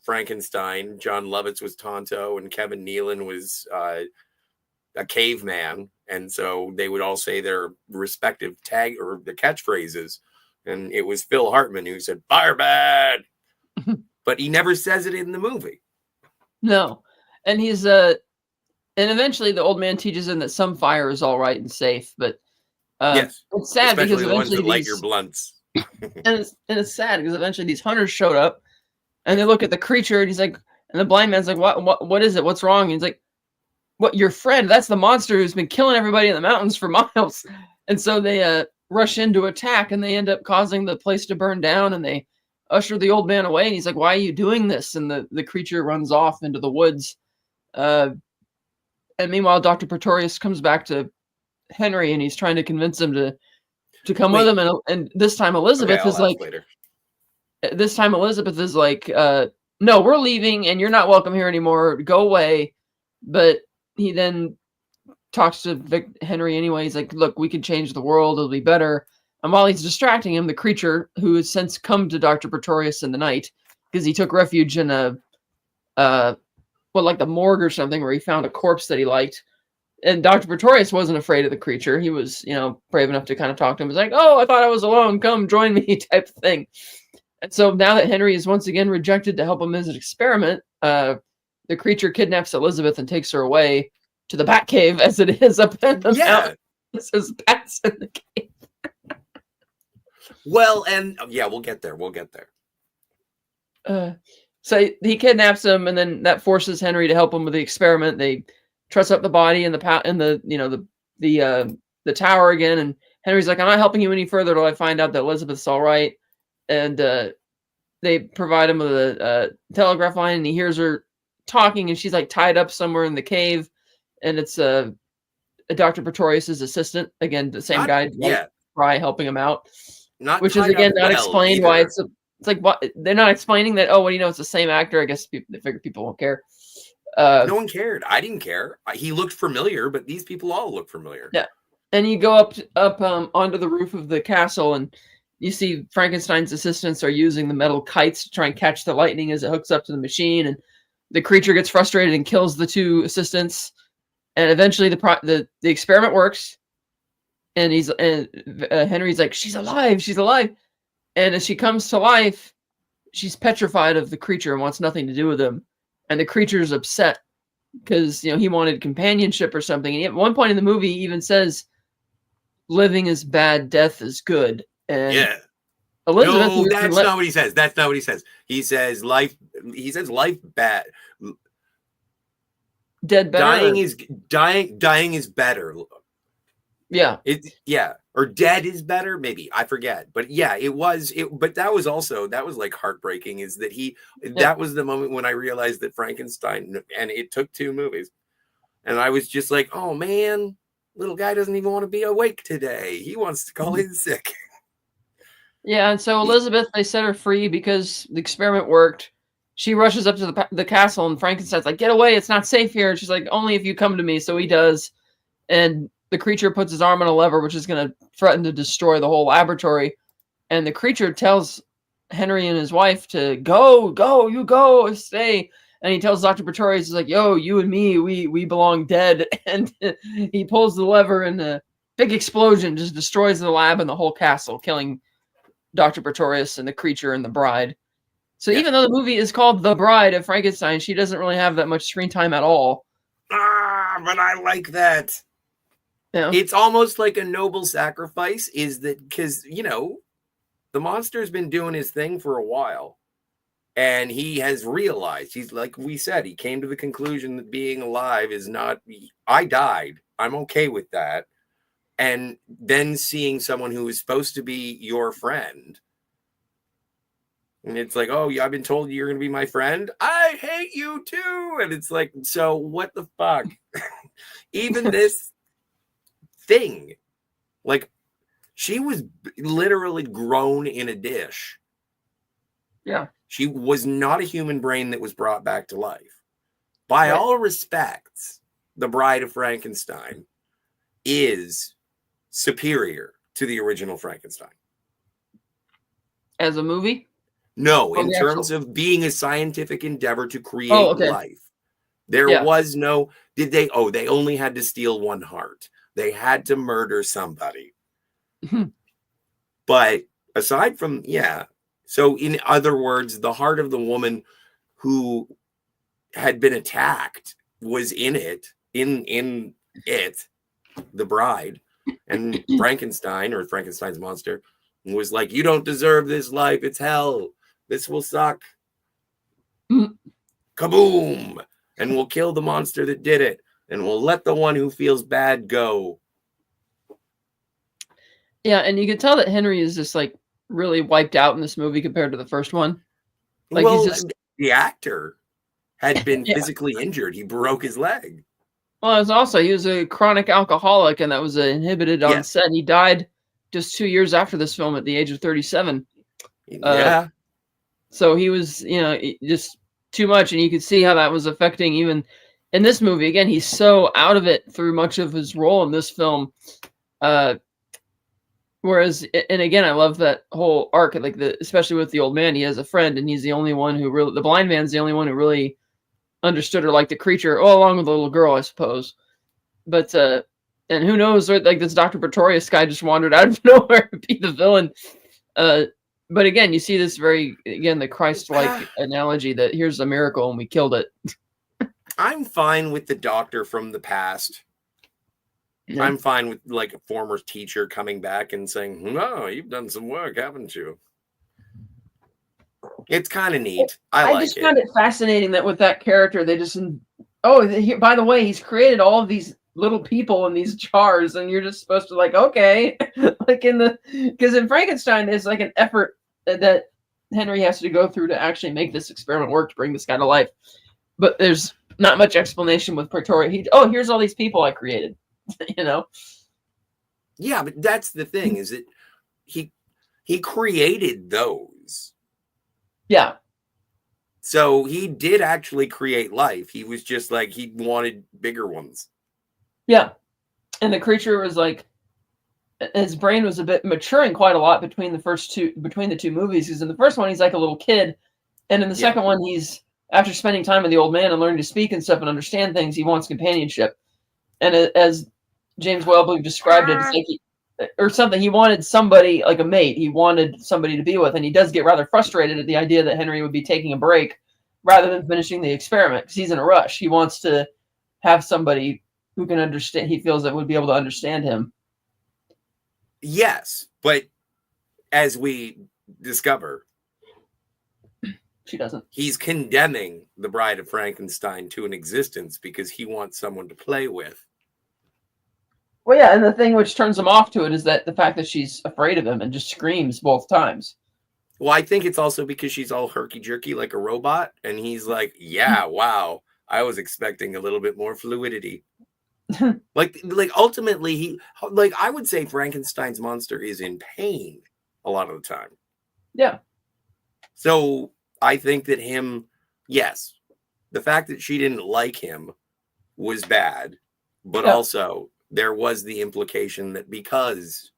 Frankenstein, John Lovitz was Tonto, and Kevin Nealon was a caveman, and so they would all say their respective tag or the catchphrases, and it was Phil Hartman who said "fire bad," but he never says it in the movie. No, and he's and eventually the old man teaches him that some fire is all right and safe, but yes, it's sad especially because the eventually ones that light your blunts. and it's sad because eventually these hunters showed up, and they look at the creature, and he's like, and the blind man's like, what is it? What's wrong? And he's like, what? Your friend? That's the monster who's been killing everybody in the mountains for miles. And so they rush in to attack, and they end up causing the place to burn down, and they usher the old man away, and he's like, why are you doing this? And the creature runs off into the woods. And meanwhile, Dr. Pretorius comes back to Henry, and he's trying to convince him to come with him. And this time Elizabeth is like, no, we're leaving, and you're not welcome here anymore. Go away. But he then talks to Henry anyway. He's like, look, we can change the world. It'll be better. And while he's distracting him, the creature, who has since come to Dr. Pretorius in the night, because he took refuge in like the morgue or something, where he found a corpse that he liked. And Dr. Pretorius wasn't afraid of the creature. He was, brave enough to kind of talk to him. He was like, oh, I thought I was alone. Come join me type of thing. And so now that Henry is once again rejected to help him as an experiment, the creature kidnaps Elizabeth and takes her away to the Batcave, as it is up in the mountain. It says bats in the cave. Well, and we'll get there. So he kidnaps him, and then that forces Henry to help him with the experiment. They truss up the body in the tower again, and Henry's like, I'm not helping you any further till I find out that Elizabeth's all right. and they provide him with a telegraph line, and he hears her talking, and she's like tied up somewhere in the cave, and it's Dr. Pretorius's assistant, again, the same guy, like Fry, helping him out, which is again not explained why it's like what they're not explaining that. Oh, well, it's the same actor. I guess they figure people won't care. No one cared. I didn't care. He looked familiar, but these people all look familiar. Yeah, and you go up onto the roof of the castle, and you see Frankenstein's assistants are using the metal kites to try and catch the lightning as it hooks up to the machine, and the creature gets frustrated and kills the two assistants. And eventually, the experiment works, and Henry's like, she's alive, and as she comes to life, she's petrified of the creature and wants nothing to do with him. And the creature's upset because he wanted companionship or something. And at one point in the movie, he even says, "Living is bad, death is good." And yeah, Elizabeth. No, that's not what he says. That's not what he says. He says life. He says life bad. Dead better. Dying is better. Yeah. Or dead is better, maybe. I forget. But yeah, but that was like heartbreaking, is that that was the moment when I realized that Frankenstein, and it took 2 movies. And I was just like, oh man, little guy doesn't even want to be awake today. He wants to call in sick. Yeah, and so Elizabeth, they set her free because the experiment worked. She rushes up to the castle, and Frankenstein's like, get away, it's not safe here. And she's like, only if you come to me. So he does. And the creature puts his arm on a lever, which is going to threaten to destroy the whole laboratory. And the creature tells Henry and his wife to go, you go, stay. And he tells Dr. Pretorius, he's like, yo, you and me, we belong dead. And he pulls the lever, and a big explosion just destroys the lab and the whole castle, killing Dr. Pretorius and the creature and the bride. So even though the movie is called The Bride of Frankenstein, she doesn't really have that much screen time at all. But I like that. Yeah. It's almost like a noble sacrifice, is that because, the monster's been doing his thing for a while. And he has realized, he's like we said, he came to the conclusion that being alive is not, I died. I'm okay with that. And then seeing someone who is supposed to be your friend. And it's like, oh, yeah, I've been told you're going to be my friend. I hate you too. And it's like, so what the fuck? Even this thing, like, she was literally grown in a dish. Yeah. She was not a human brain that was brought back to life. By all respects, The Bride of Frankenstein is superior to the original Frankenstein. As a movie? No, in terms of being a scientific endeavor to create life. There was no, they only had to steal one heart. They had to murder somebody. But aside from, so in other words, the heart of the woman who had been attacked was in it, the bride, and Frankenstein, or Frankenstein's monster, was like, you don't deserve this life. It's hell. This will suck. Kaboom! And we'll kill the monster that did it. And we'll let the one who feels bad go. Yeah, and you can tell that Henry is just like really wiped out in this movie compared to the first one. Like, well, the actor had been physically injured. He broke his leg. Well, he was a chronic alcoholic, and that was inhibited on set. He died just 2 years after this film at the age of 37. So he was, just too much, and you could see how that was affecting even in this movie. Again, he's so out of it through much of his role in this film. Whereas, and again, I love that whole arc, like especially with the old man. He has a friend, and he's the only one who really, the blind man's the only one who really understood or liked the creature, along with the little girl, I suppose. But, and who knows, like this Dr. Pretorius guy just wandered out of nowhere to be the villain. But again, you see this the Christ-like analogy that here's a miracle and we killed it. I'm fine with the doctor from the past. Yeah. I'm fine with like a former teacher coming back and saying, "No, you've done some work, haven't you?" It's kind of neat. I just find it fascinating that with that character, they just by the way, he's created all of these little people in these jars, and you're just supposed to like, okay, like because in Frankenstein, there's like an effort that Henry has to go through to actually make this experiment work to bring this guy to life. But there's not much explanation with Pretoria. Here's all these people I created, you know? Yeah, but that's the thing, is that he created those. Yeah. So he did actually create life. He was just like, he wanted bigger ones. Yeah. And the creature was like, his brain was a bit maturing quite a lot between the two movies. Because in the first one, he's like a little kid. And in the second one, he's, after spending time with the old man and learning to speak and stuff and understand things, he wants companionship. And as James Wellbley described it, it's like he wanted somebody, like a mate. He wanted somebody to be with. And he does get rather frustrated at the idea that Henry would be taking a break rather than finishing the experiment, because he's in a rush. He wants to have somebody who can understand. He feels that would be able to understand him. Yes, but as we discover, she doesn't. He's condemning the Bride of Frankenstein to an existence because he wants someone to play with. Well, yeah, and the thing which turns him off to it is that the fact that she's afraid of him and just screams both times. Well, I think it's also because she's all herky-jerky like a robot, and he's like, yeah, wow, I was expecting a little bit more fluidity. like ultimately, I would say Frankenstein's monster is in pain a lot of the time. Yeah. So I think that yes, the fact that she didn't like him was bad, but also there was the implication that because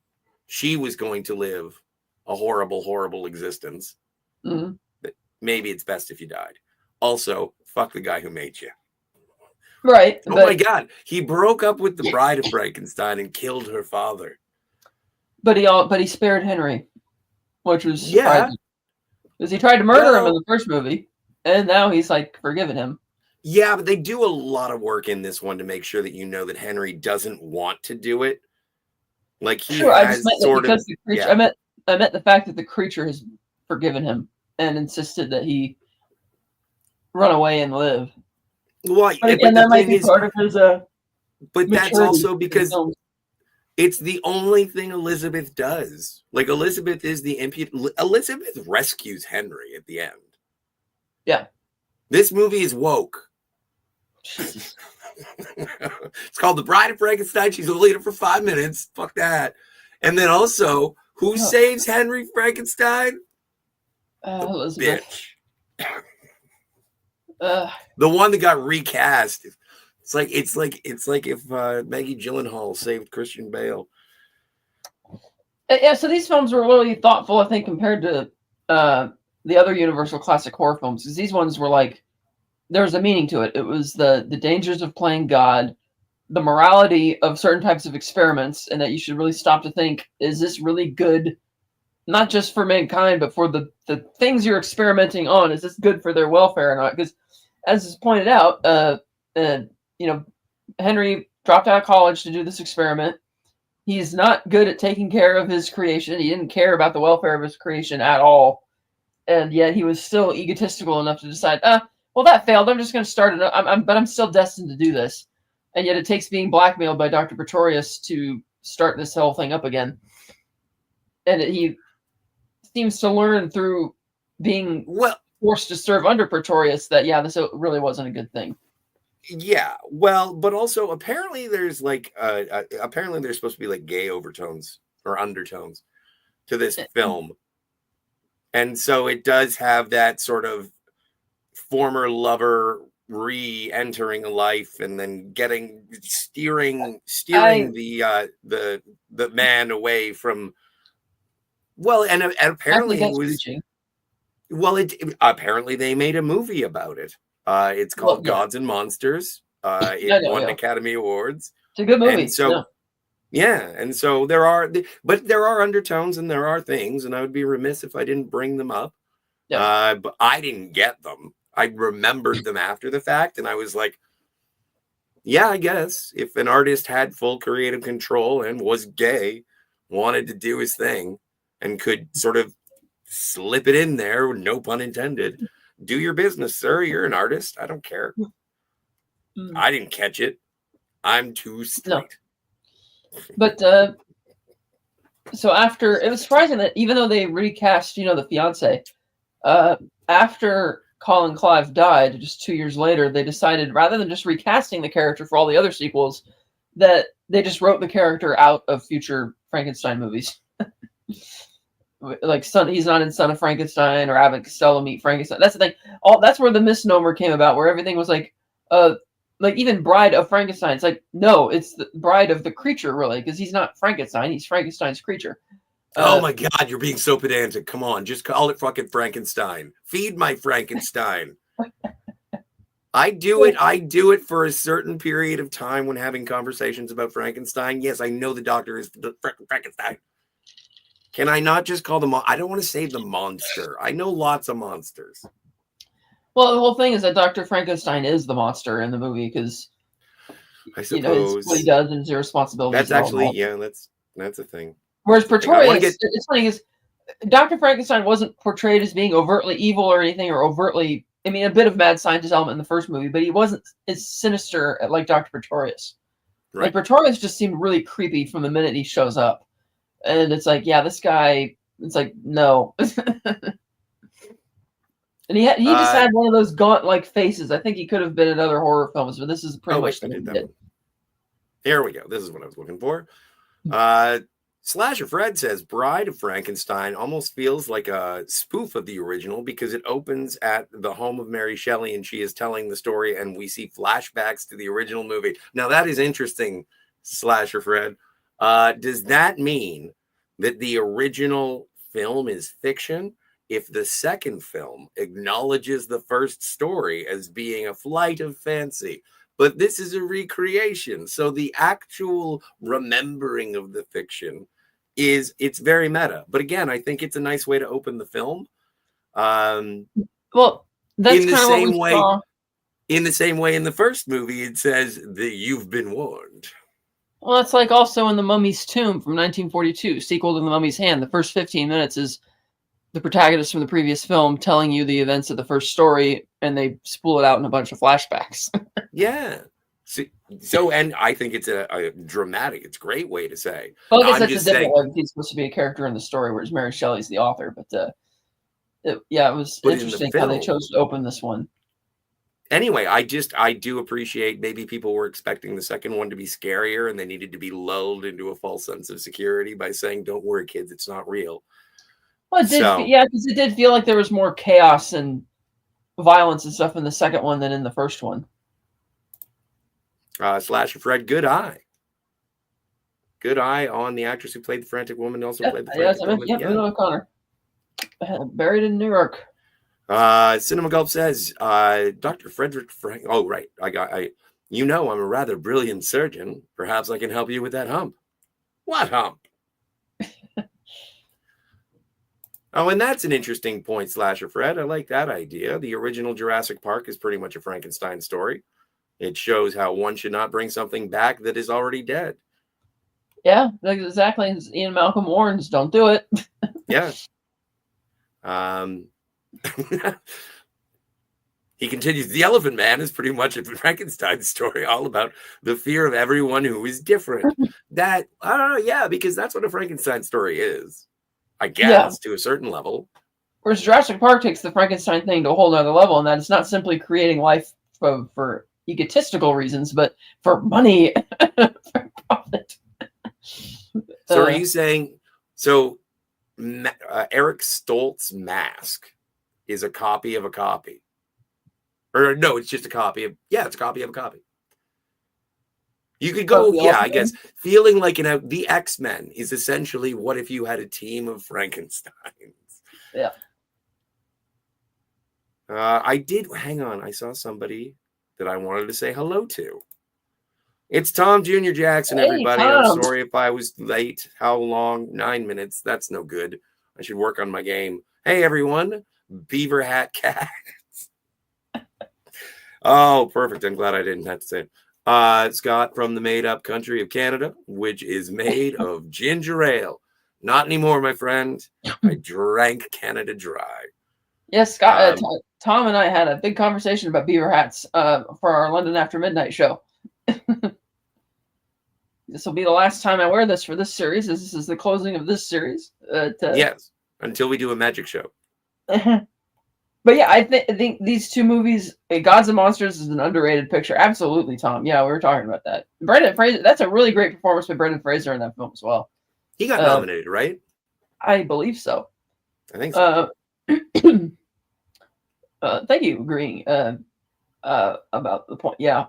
she was going to live a horrible, horrible existence, that maybe it's best if you died. Also, fuck the guy who made you. Right. Oh my God. He broke up with the Bride of Frankenstein and killed her father. But he spared Henry, which was surprising. Because he tried to murder him in the first movie, and now he's like forgiven him. Yeah, but they do a lot of work in this one to make sure that you know that Henry doesn't want to do it. Like he has sort of. Yeah. I meant the fact that the creature has forgiven him and insisted that he run away and live. Well, but again, that might be part of his. But that's also because it's the only thing Elizabeth does. Like Elizabeth is Elizabeth rescues Henry at the end. Yeah. This movie is woke. It's called The Bride of Frankenstein. She's only in it for 5 minutes. Fuck that. And then also, who saves Henry Frankenstein? Elizabeth. Bitch. The one that got recast. It's like if Maggie Gyllenhaal saved Christian Bale. Yeah, so these films were really thoughtful, I think, compared to the other Universal classic horror films, because these ones were like, there was a meaning to it. It was the dangers of playing God, the morality of certain types of experiments, and that you should really stop to think, is this really good, not just for mankind, but for the things you're experimenting on? Is this good for their welfare or not? Because as is pointed out, Henry dropped out of college to do this experiment. He's not good at taking care of his creation. He didn't care about the welfare of his creation at all. And yet he was still egotistical enough to decide, well, that failed. I'm just going to start it. But I'm still destined to do this. And yet it takes being blackmailed by Dr. Pretorius to start this whole thing up again. And he seems to learn through being forced to serve under Pretorius that, this really wasn't a good thing. Yeah, well, but also apparently there's apparently there's supposed to be like gay overtones or undertones to this film. And so it does have that sort of former lover re-entering a life and then steering the man away from. Well, and apparently it was reaching. Well, apparently they made a movie about it. It's called Gods and Monsters. It won Academy Awards. It's a good movie. And so, and so there are undertones and there are things, and I would be remiss if I didn't bring them up. Yeah. But I didn't get them. I remembered them after the fact, and I was like, yeah, I guess if an artist had full creative control and was gay, wanted to do his thing, and could sort of slip it in there, no pun intended. Do your business, sir. You're an artist. I don't care. I didn't catch it. I'm too straight. No. But So after, it was surprising that even though they recast, the fiance, after Colin Clive died, just 2 years later, they decided rather than just recasting the character for all the other sequels, that they just wrote the character out of future Frankenstein movies. Like he's not in Son of Frankenstein or Abbott Costello Meet Frankenstein. That's the thing. That's where the misnomer came about, where everything was like even Bride of Frankenstein. It's like, no, it's the bride of the creature, really, because he's not Frankenstein. He's Frankenstein's creature. Oh my God, you're being so pedantic. Come on, just call it fucking Frankenstein. Feed my Frankenstein. I do it for a certain period of time when having conversations about Frankenstein. Yes, I know the doctor is the Frankenstein. Can I not just call them? I don't want to say the monster. I know lots of monsters. Well, the whole thing is that Dr. Frankenstein is the monster in the movie because I suppose it's what he does and his irresponsibilities. That's actually that's a thing. Whereas Pretorius, it's funny because Dr. Frankenstein wasn't portrayed as being overtly evil or anything, or overtly. I mean, a bit of mad scientist element in the first movie, but he wasn't as sinister like Dr. Pretorius. Right. Like Pretorius just seemed really creepy from the minute he shows up, and it's like, yeah, this guy. It's like, no. And he just had one of those gaunt-like faces. I think he could have been in other horror films, but this is pretty much what he did. Here we go. This is what I was looking for. Slasher Fred says Bride of Frankenstein almost feels like a spoof of the original because it opens at the home of Mary Shelley and she is telling the story and we see flashbacks to the original movie. Now that is interesting, Slasher Fred. Does that mean that the original film is fiction if the second film acknowledges the first story as being a flight of fancy? But this is a recreation. So the actual remembering of the fiction it's very meta. But again, I think it's a nice way to open the film. Well, that's in the same way. In the same way, in the first movie, it says that you've been warned. Well, it's like also in The Mummy's Tomb from 1942, sequel to The Mummy's Hand. The first 15 minutes is the protagonist from the previous film telling you the events of the first story, and they spool it out in a bunch of flashbacks. Yeah. So, and I think it's a dramatic, it's a great way to say. Well, I guess that's a different one. He's supposed to be a character in the story, whereas Mary Shelley's the author. But it was interesting how they chose to open this one. Anyway, I do appreciate maybe people were expecting the second one to be scarier and they needed to be lulled into a false sense of security by saying, don't worry, kids, it's not real. Well, it did, because it did feel like there was more chaos and violence and stuff in the second one than in the first one. Slasher Fred, good eye. Good eye on the actress who played the frantic woman, also played the frantic woman. Yep, Linda O'Connor. Buried in New York. Cinema Gulp says, Dr. Frederick Frank. Oh, right. I'm a rather brilliant surgeon. Perhaps I can help you with that hump. What hump? Oh, and that's an interesting point, Slasher Fred. I like that idea. The original Jurassic Park is pretty much a Frankenstein story. It shows how one should not bring something back that is already dead. Yeah, exactly. Ian Malcolm warns, don't do it. Yeah. He continues, the Elephant Man is pretty much a Frankenstein story, all about the fear of everyone who is different. That, I don't know, yeah, because that's what a Frankenstein story is, I guess, to a certain level. Whereas Jurassic Park takes the Frankenstein thing to a whole nother level, and that it's not simply creating life for egotistical reasons, but for money, for profit. So are you saying, Eric Stoltz's mask is a copy of a copy? Or no, it's just a copy of, it's a copy of a copy. You could go, I guess, feeling like the X-Men is essentially what if you had a team of Frankensteins. Yeah. Hang on, I saw somebody that I wanted to say hello to. It's Tom Jr. Jackson, everybody. Tom. I'm sorry if I was late. How long? 9 minutes. That's no good. I should work on my game. Hey, everyone. Beaver Hat Cats. Oh, perfect. I'm glad I didn't have to say it. Scott from the made-up country of Canada, which is made of ginger ale. Not anymore, my friend. I drank Canada dry. Yes, Scott. Tom and I had a big conversation about beaver hats for our London After Midnight show. this will be the last time I wear this for this series. This is the closing of this series. Yes, until we do a magic show. But yeah, I think these two movies, Gods and Monsters, is an underrated picture. Absolutely, Tom. Yeah, we were talking about that. Brendan Fraser. That's a really great performance by Brendan Fraser in that film as well. He got nominated, right? I believe so. I think so. Thank you, agreeing about the point. Yeah.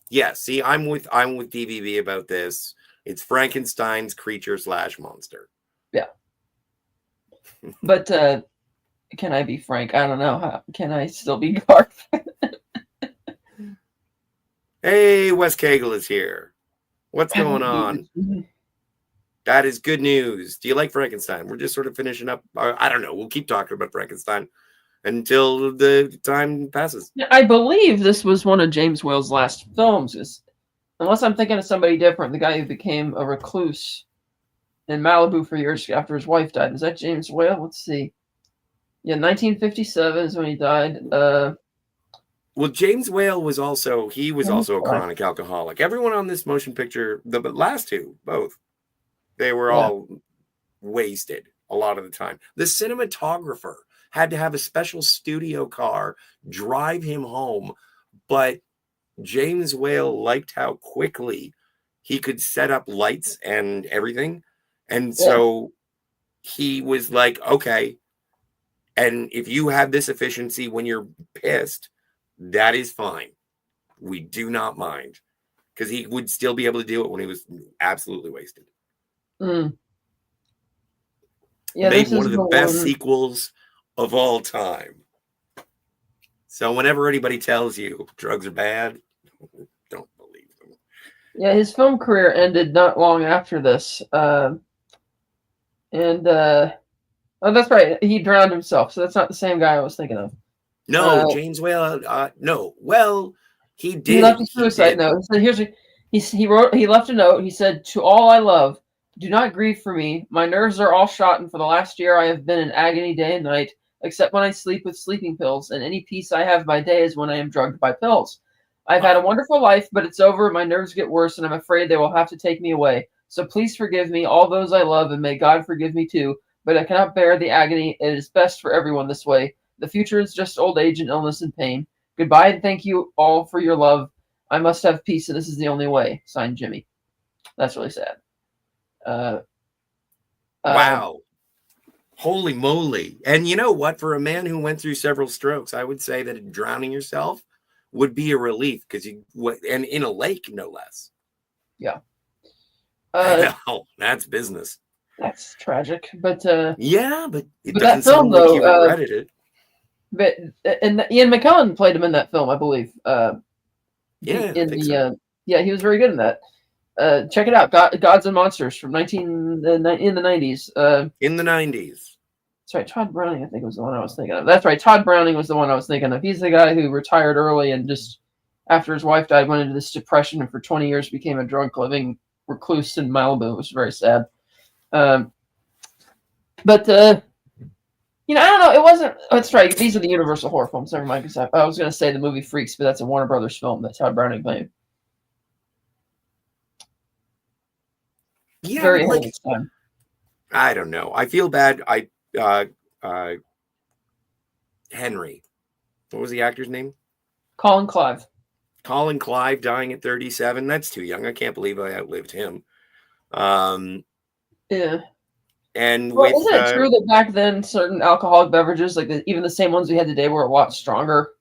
Yeah. See, I'm with DVB about this. It's Frankenstein's creature / monster. Yeah. But can I be Frank? I don't know. How can I still be Garth? Hey, Wes Cagle is here. What's going on? That is good news. Do you like Frankenstein? We're just sort of finishing up. I don't know. We'll keep talking about Frankenstein until the time passes. I believe this was one of James Whale's last films. Unless I'm thinking of somebody different, the guy who became a recluse in Malibu for years after his wife died. Is that James Whale? Let's see. Yeah, 1957 is when he died. Well, James Whale was also a chronic alcoholic. Everyone on this motion picture, the last two, both, they were all wasted a lot of the time. The cinematographer had to have a special studio car drive him home, but James Whale liked how quickly he could set up lights and everything. And so he was like, okay, and if you have this efficiency when you're pissed, that is fine. We do not mind. Because he would still be able to do it when he was absolutely wasted. Mm. Yeah, made one of the best sequels of all time. So whenever anybody tells you drugs are bad, don't believe them. Yeah, his film career ended not long after this. Oh, that's right. He drowned himself. So that's not the same guy I was thinking of. No, James Whale. No. Well, he did. He left a suicide note. So he left a note. He said, "To all I love, do not grieve for me. My nerves are all shot, and for the last year I have been in agony day and night, except when I sleep with sleeping pills, and any peace I have by day is when I am drugged by pills. I've had a wonderful life, but it's over. My nerves get worse, and I'm afraid they will have to take me away. So please forgive me, all those I love, and may God forgive me too. But I cannot bear the agony. It is best for everyone this way. The future is just old age and illness and pain. Goodbye, and thank you all for your love. I must have peace, and this is the only way." Signed, Jimmy. That's really sad. Wow. Holy moly. And you know what? For a man who went through several strokes, I would say that drowning yourself would be a relief, because and in a lake, no less. Yeah. That's business. That's tragic, but yeah, but it doesn't that film, sound like you regretted it. But and Ian McKellen played him in that film, I believe. He was very good in that. Check it out, Gods and Monsters from in the 90s. In the 90s. That's right, Todd Browning, I think, was the one I was thinking of. That's right, Todd Browning was the one I was thinking of. He's the guy who retired early and just after his wife died went into this depression and for 20 years became a drunk living recluse in Malibu. It was very sad. But I don't know. It wasn't. That's right. These are the Universal horror films. Never mind. I was going to say the movie Freaks, but that's a Warner Brothers film that Todd Browning played. Yeah, very time. I don't know. I feel bad. Henry. What was the actor's name? Colin Clive. Colin Clive dying at 37. That's too young. I can't believe I outlived him. Yeah. And isn't it true that back then certain alcoholic beverages, like even the same ones we had today, were a lot stronger?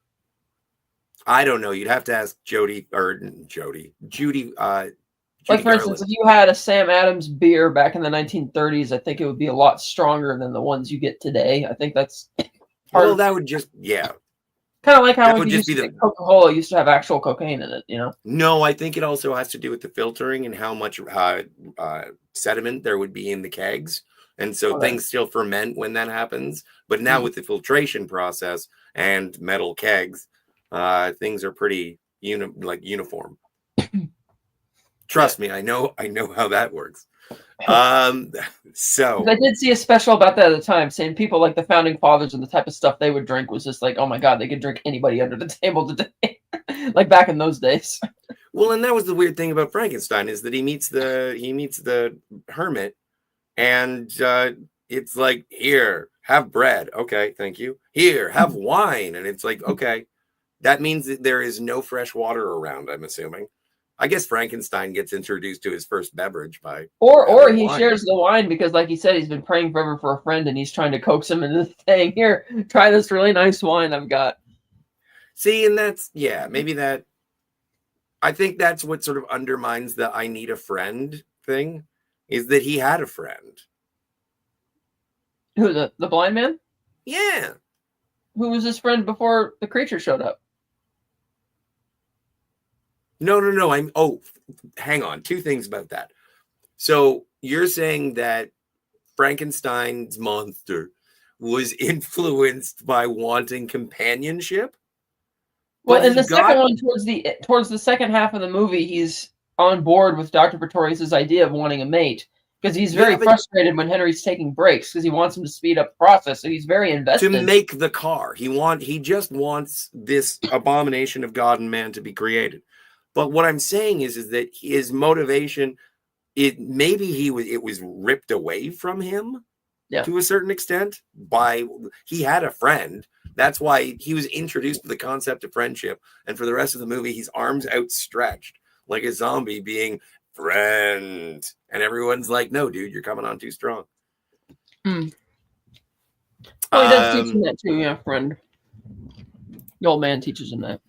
I don't know. You'd have to ask Judy. Like, for instance, if you had a Sam Adams beer back in the 1930s, I think it would be a lot stronger than the ones you get today. I think that's well, that would just kind of like how Coca-Cola used to have actual cocaine in it, you know? No, I think it also has to do with the filtering and how much sediment there would be in the kegs. And so things still ferment when that happens. But now with the filtration process and metal kegs, things are pretty uniform. Trust me, I know how that works. So I did see a special about that at the time, saying people like the founding fathers and the type of stuff they would drink was just like, oh my God, they could drink anybody under the table today, like back in those days. Well, and that was the weird thing about Frankenstein is that he meets the hermit, and it's like, here, have bread. Okay, thank you. Here, have wine, and it's like, okay, that means that there is no fresh water around. I'm assuming. I guess Frankenstein gets introduced to his first beverage by or he wine. shares the wine because, like he said, he's been praying forever for a friend, and he's trying to coax him into saying, "Here, try this really nice wine I've got." See, and that's maybe that. I think that's what sort of undermines the "I need a friend" thing, is that he had a friend. Who, the blind man? Yeah. Who was his friend before the creature showed up? No. Hang on. Two things about that. So you're saying that Frankenstein's monster was influenced by wanting companionship? Well, in the second one, towards the second half of the movie, he's on board with Dr. Pretorius's idea of wanting a mate because he's very frustrated when Henry's taking breaks because he wants him to speed up the process. So he's very invested to make the car. He just wants this abomination of God and man to be created. But what I'm saying is that his motivation, it was ripped away from him to a certain extent by he had a friend. That's why he was introduced to the concept of friendship. And for the rest of the movie, he's arms outstretched like a zombie being friend. And everyone's like, no, dude, you're coming on too strong. Well, he does teach him that too, yeah, friend. The old man teaches him that.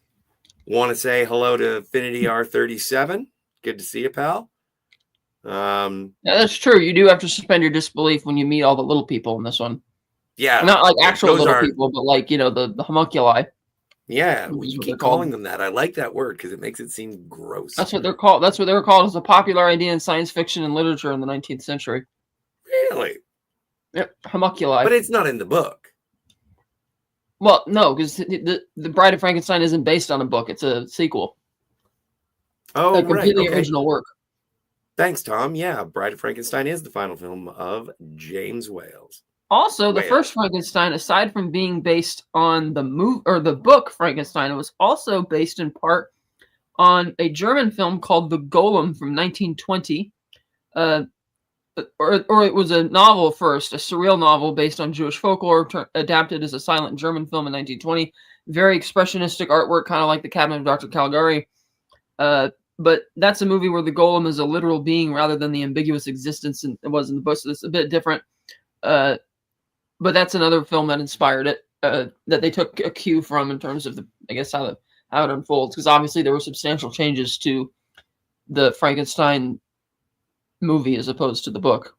Want to say hello to Affinity R37. Good to see you, pal. Yeah, that's true. You do have to suspend your disbelief when you meet all the little people in this one. Yeah. Not like actual little people, but like, the homunculi. Yeah, you keep calling them that. I like that word because it makes it seem gross. That's what they're called. That's what they were called as a popular idea in science fiction and literature in the 19th century. Really? Yep, homunculi. But it's not in the book. Well, no, because the Bride of Frankenstein isn't based on a book. It's a sequel. Oh, a completely original work. Thanks, Tom. Yeah, Bride of Frankenstein is the final film of James Whales. Also, the first Frankenstein, aside from being based on the book Frankenstein, it was also based in part on a German film called The Golem from 1920. Or it was a novel first, a surreal novel based on Jewish folklore, adapted as a silent German film in 1920. Very expressionistic artwork, kind of like The Cabinet of Dr. Caligari. But that's a movie where the golem is a literal being rather than the ambiguous existence it was in the book. So it's a bit different. But that's another film that inspired it, that they took a cue from in terms of how it unfolds. Because obviously there were substantial changes to the Frankenstein movie as opposed to the book.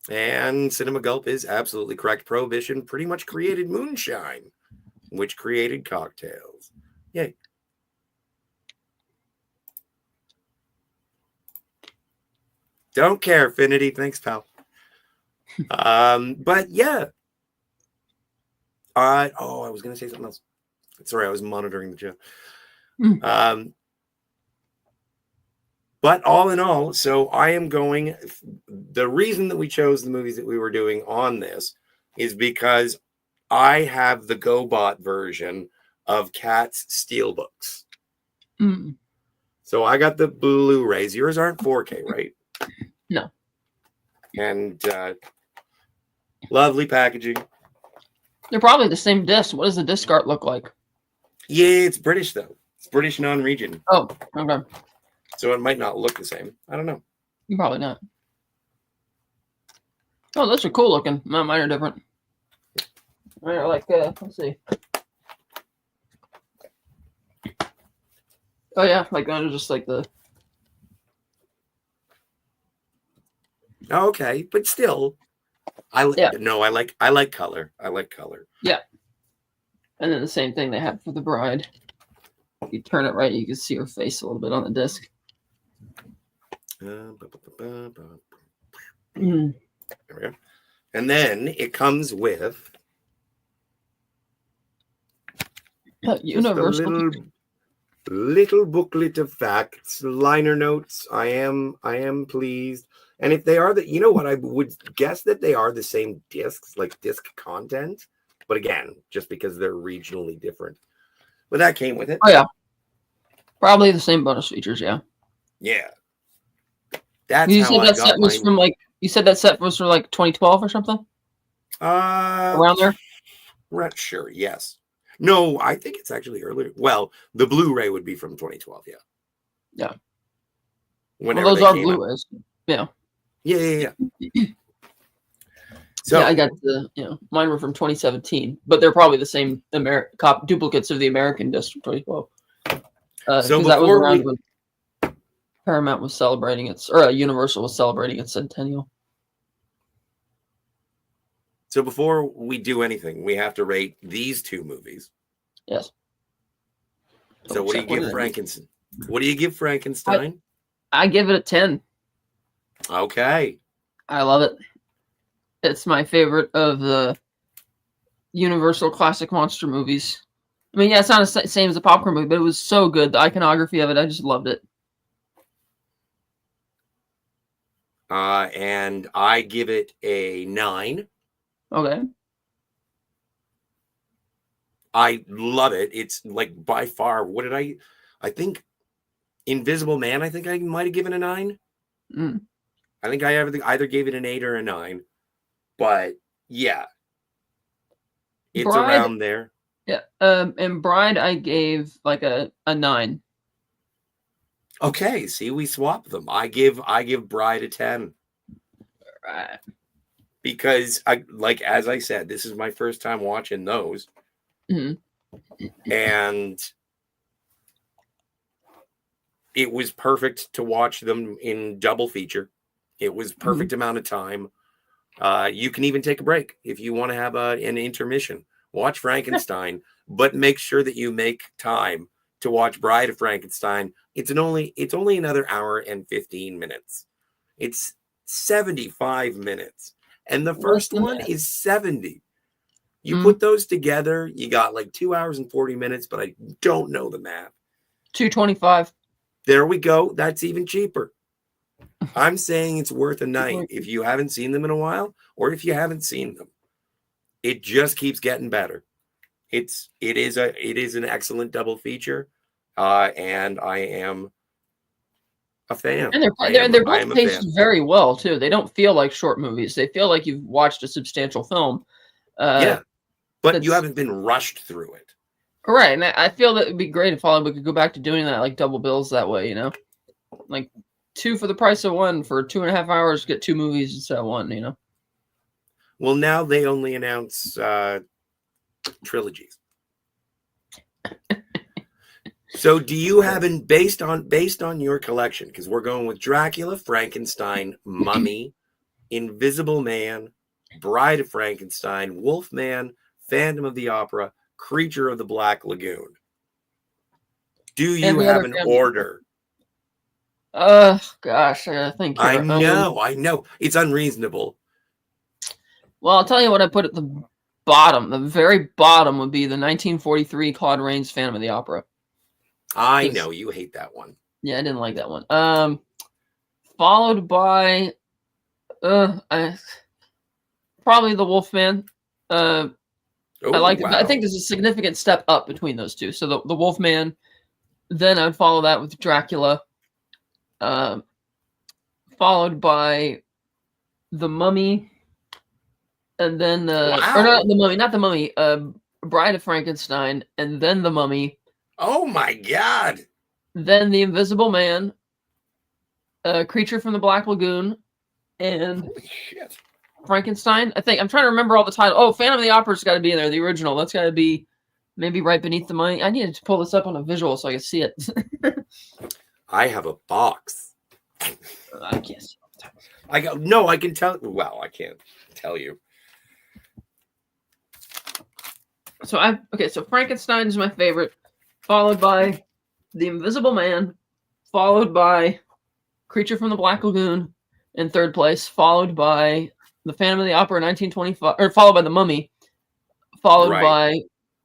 And Cinema Gulp is absolutely correct. Prohibition pretty much created moonshine, which created cocktails. Yay. Don't care, Affinity. Thanks, pal. But yeah. I was going to say something else. Sorry, I was monitoring the chat. But all in all, so I am going. The reason that we chose the movies that we were doing on this is because I have the GoBot version of Cat's Steelbooks. So I got the Blu-rays. Yours aren't 4K, right? No. And lovely packaging. They're probably the same disc. What does the disc art look like? Yeah, it's British though. It's British non-region. Oh, okay. So it might not look the same. I don't know. Probably not. Oh, those are cool looking. Mine are different. They're like, let's see. Oh yeah, like they're just like the. Okay, but still, I like color. I like color. Yeah. And then the same thing they have for the bride. If you turn it right, you can see her face a little bit on the disc. There we go. And then it comes with universal little booklet of facts, liner notes. I am pleased. And if they are I would guess that they are the same discs, like disc content. But again, just because they're regionally different. but that came with it. Oh yeah, probably the same bonus features. Yeah. Yeah, that's You how said I that got set was my. from like. You said that set was from like 2012 or something. Uh, Around there. Right, sure. Yes. No, I think it's actually earlier. Well, the Blu-ray would be from 2012. Yeah. Yeah. Well, Whenever those they are came out. Blu-rays. Yeah. Yeah. Yeah, I So, got mine were from 2017, but they're probably the same duplicates of the American disc from 2012. so Because that was before around we, when Paramount was celebrating Universal was celebrating its centennial. so before we do anything, we have to rate these two movies. Yes. So, what do you give Frankenstein? What do you give Frankenstein? I give it a 10. Okay. I love it. It's my favorite of the Universal classic monster movies. I mean, yeah, it's not the same as a popcorn movie, but it was so good. The iconography of it, I just loved it. And I give it a 9. Okay. I love it. It's like by far. What did I think Invisible Man, I think I might have given a 9. Mm. I think I either gave it an 8 or a 9. But yeah, it's Bride, around there. yeah. And Bride, I gave like a 9. Okay, see, we swap them. I give Bride a 10. Right. Because as I said, this is my first time watching those. Mm-hmm. And it was perfect to watch them in double feature. It was perfect amount of time. You can even take a break if you want to have an intermission. Watch Frankenstein, but make sure that you make time to watch Bride of Frankenstein. It's only another hour and 15 minutes. It's 75 minutes. And the first one is 70. You put those together, you got like 2 hours and 40 minutes, but I don't know the math. 225. There we go. That's even cheaper. I'm saying it's worth a night if you haven't seen them in a while, or if you haven't seen them. It just keeps getting better. It is an excellent double feature, and I am a fan. And they're both paced very well too. They don't feel like short movies. They feel like you've watched a substantial film. Yeah, but you haven't been rushed through it. Right, and I feel that it'd be great if we could go back to doing that, like double bills that way. Like 2 for the price of 1 for 2.5 hours. Get 2 movies instead of 1. Well, now they only announce trilogies. So do you have based on your collection, because we're going with Dracula, Frankenstein, Mummy, Invisible Man, Bride of Frankenstein, Wolfman, Phantom of the Opera, Creature of the Black Lagoon. Do you have an order? Gosh, I think I know. It's unreasonable. Well, I'll tell you what I put at the bottom. The very bottom would be the 1943 Claude Rains Phantom of the Opera. I know you hate that one. Yeah, I didn't like that one. Followed by probably the Wolfman. I like. Wow. I think there's a significant step up between those two. So the Wolfman. Then I'd follow that with Dracula. Followed by the Mummy, and then or not the Mummy. Bride of Frankenstein, and then the Mummy. Oh my God! Then the Invisible Man, Creature from the Black Lagoon, and Frankenstein. I think I'm trying to remember all the titles. Oh, Phantom of the Opera's got to be in there. The original. That's got to be maybe right beneath the Mummy. I needed to pull this up on a visual so I could see it. I have a box. I can't see. I can tell. Well, I can't tell you. So Frankenstein is my favorite, followed by The Invisible Man, followed by Creature from the Black Lagoon in third place, followed by The Phantom of the Opera 1925, or followed by The Mummy, followed by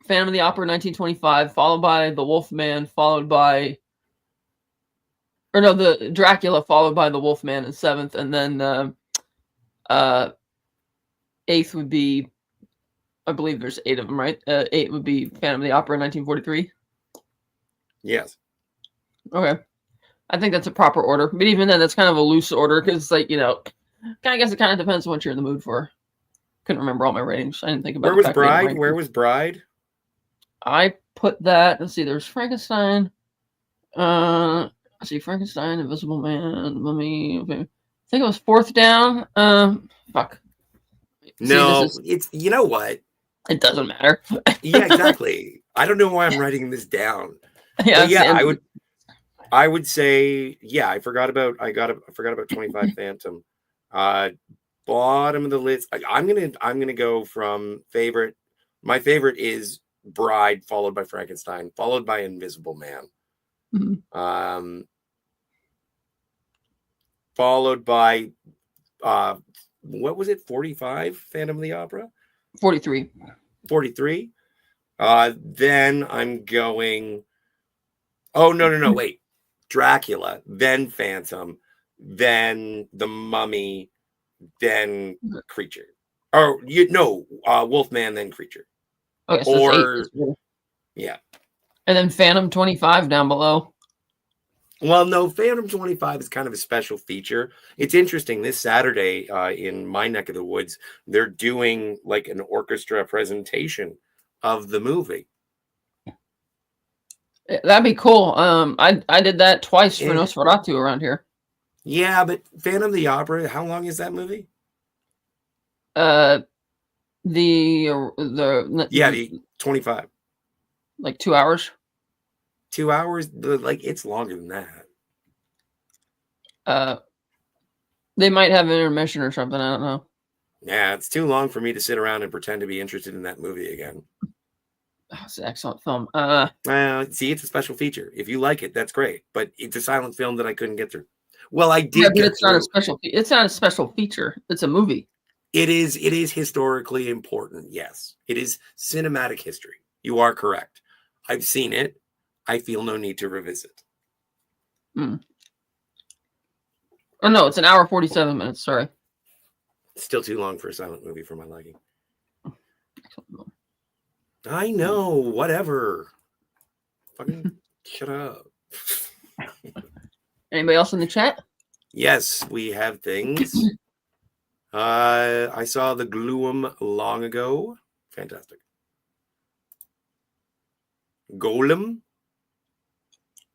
Phantom of the Opera 1925, followed by The Wolfman, the Dracula, followed by The Wolfman in 7th, and then 8th would be, I believe there's 8 of them, right? 8 would be Phantom of the Opera 1943. Yes. Okay. I think that's a proper order. But even then, that's kind of a loose order because, like, I guess it kind of depends on what you're in the mood for. Couldn't remember all my ratings. I didn't think about Where the was fact we had Bride? ranked Where them. was Bride? I put that. Let's see. There's Frankenstein. Let's see. Frankenstein, Invisible Man, Mummy. Okay. I think it was fourth down. Fuck. No, See, it's, you know what? it doesn't matter. Yeah, exactly. I don't know why I'm writing this down. Yeah, But yeah, I would say, yeah, I forgot about 25 Phantom. Bottom of the list. I'm gonna go from favorite. My favorite is Bride, followed by Frankenstein, followed by Invisible Man. Mhm. Followed by what was it? 45 Phantom of the Opera? 43. 43. Then I'm going. Oh no, wait. Dracula, then Phantom, then the Mummy, then Creature. Or Wolfman, then Creature. Okay, so that's 8. Or yeah. And then Phantom 25 down below. Well, no, Phantom 25 is kind of a special feature. It's interesting. This Saturday, in my neck of the woods, they're doing like an orchestra presentation of the movie. That'd be cool. I did that twice for Yeah. Nosferatu around here. Yeah, but Phantom of the Opera, how long is that movie? The 25. Like 2 hours. 2 hours? Like, it's longer than that. They might have an intermission or something. I don't know. Yeah, it's too long for me to sit around and pretend to be interested in that movie again. Oh, it's an excellent film. See, it's a special feature. If you like it, that's great. But it's a silent film that I couldn't get through. Well, I did but get it's through. not a special. It's not a special feature. It's a movie. It is historically important. Yes, it is cinematic history. You are correct. I've seen it. I feel no need to revisit. Oh no, it's an hour 47 minutes. Sorry. Still too long for a silent movie for my liking. I know. Whatever. Fucking shut up. Anybody else in the chat? Yes, we have things. I saw the Gloom long ago. Fantastic. Golem.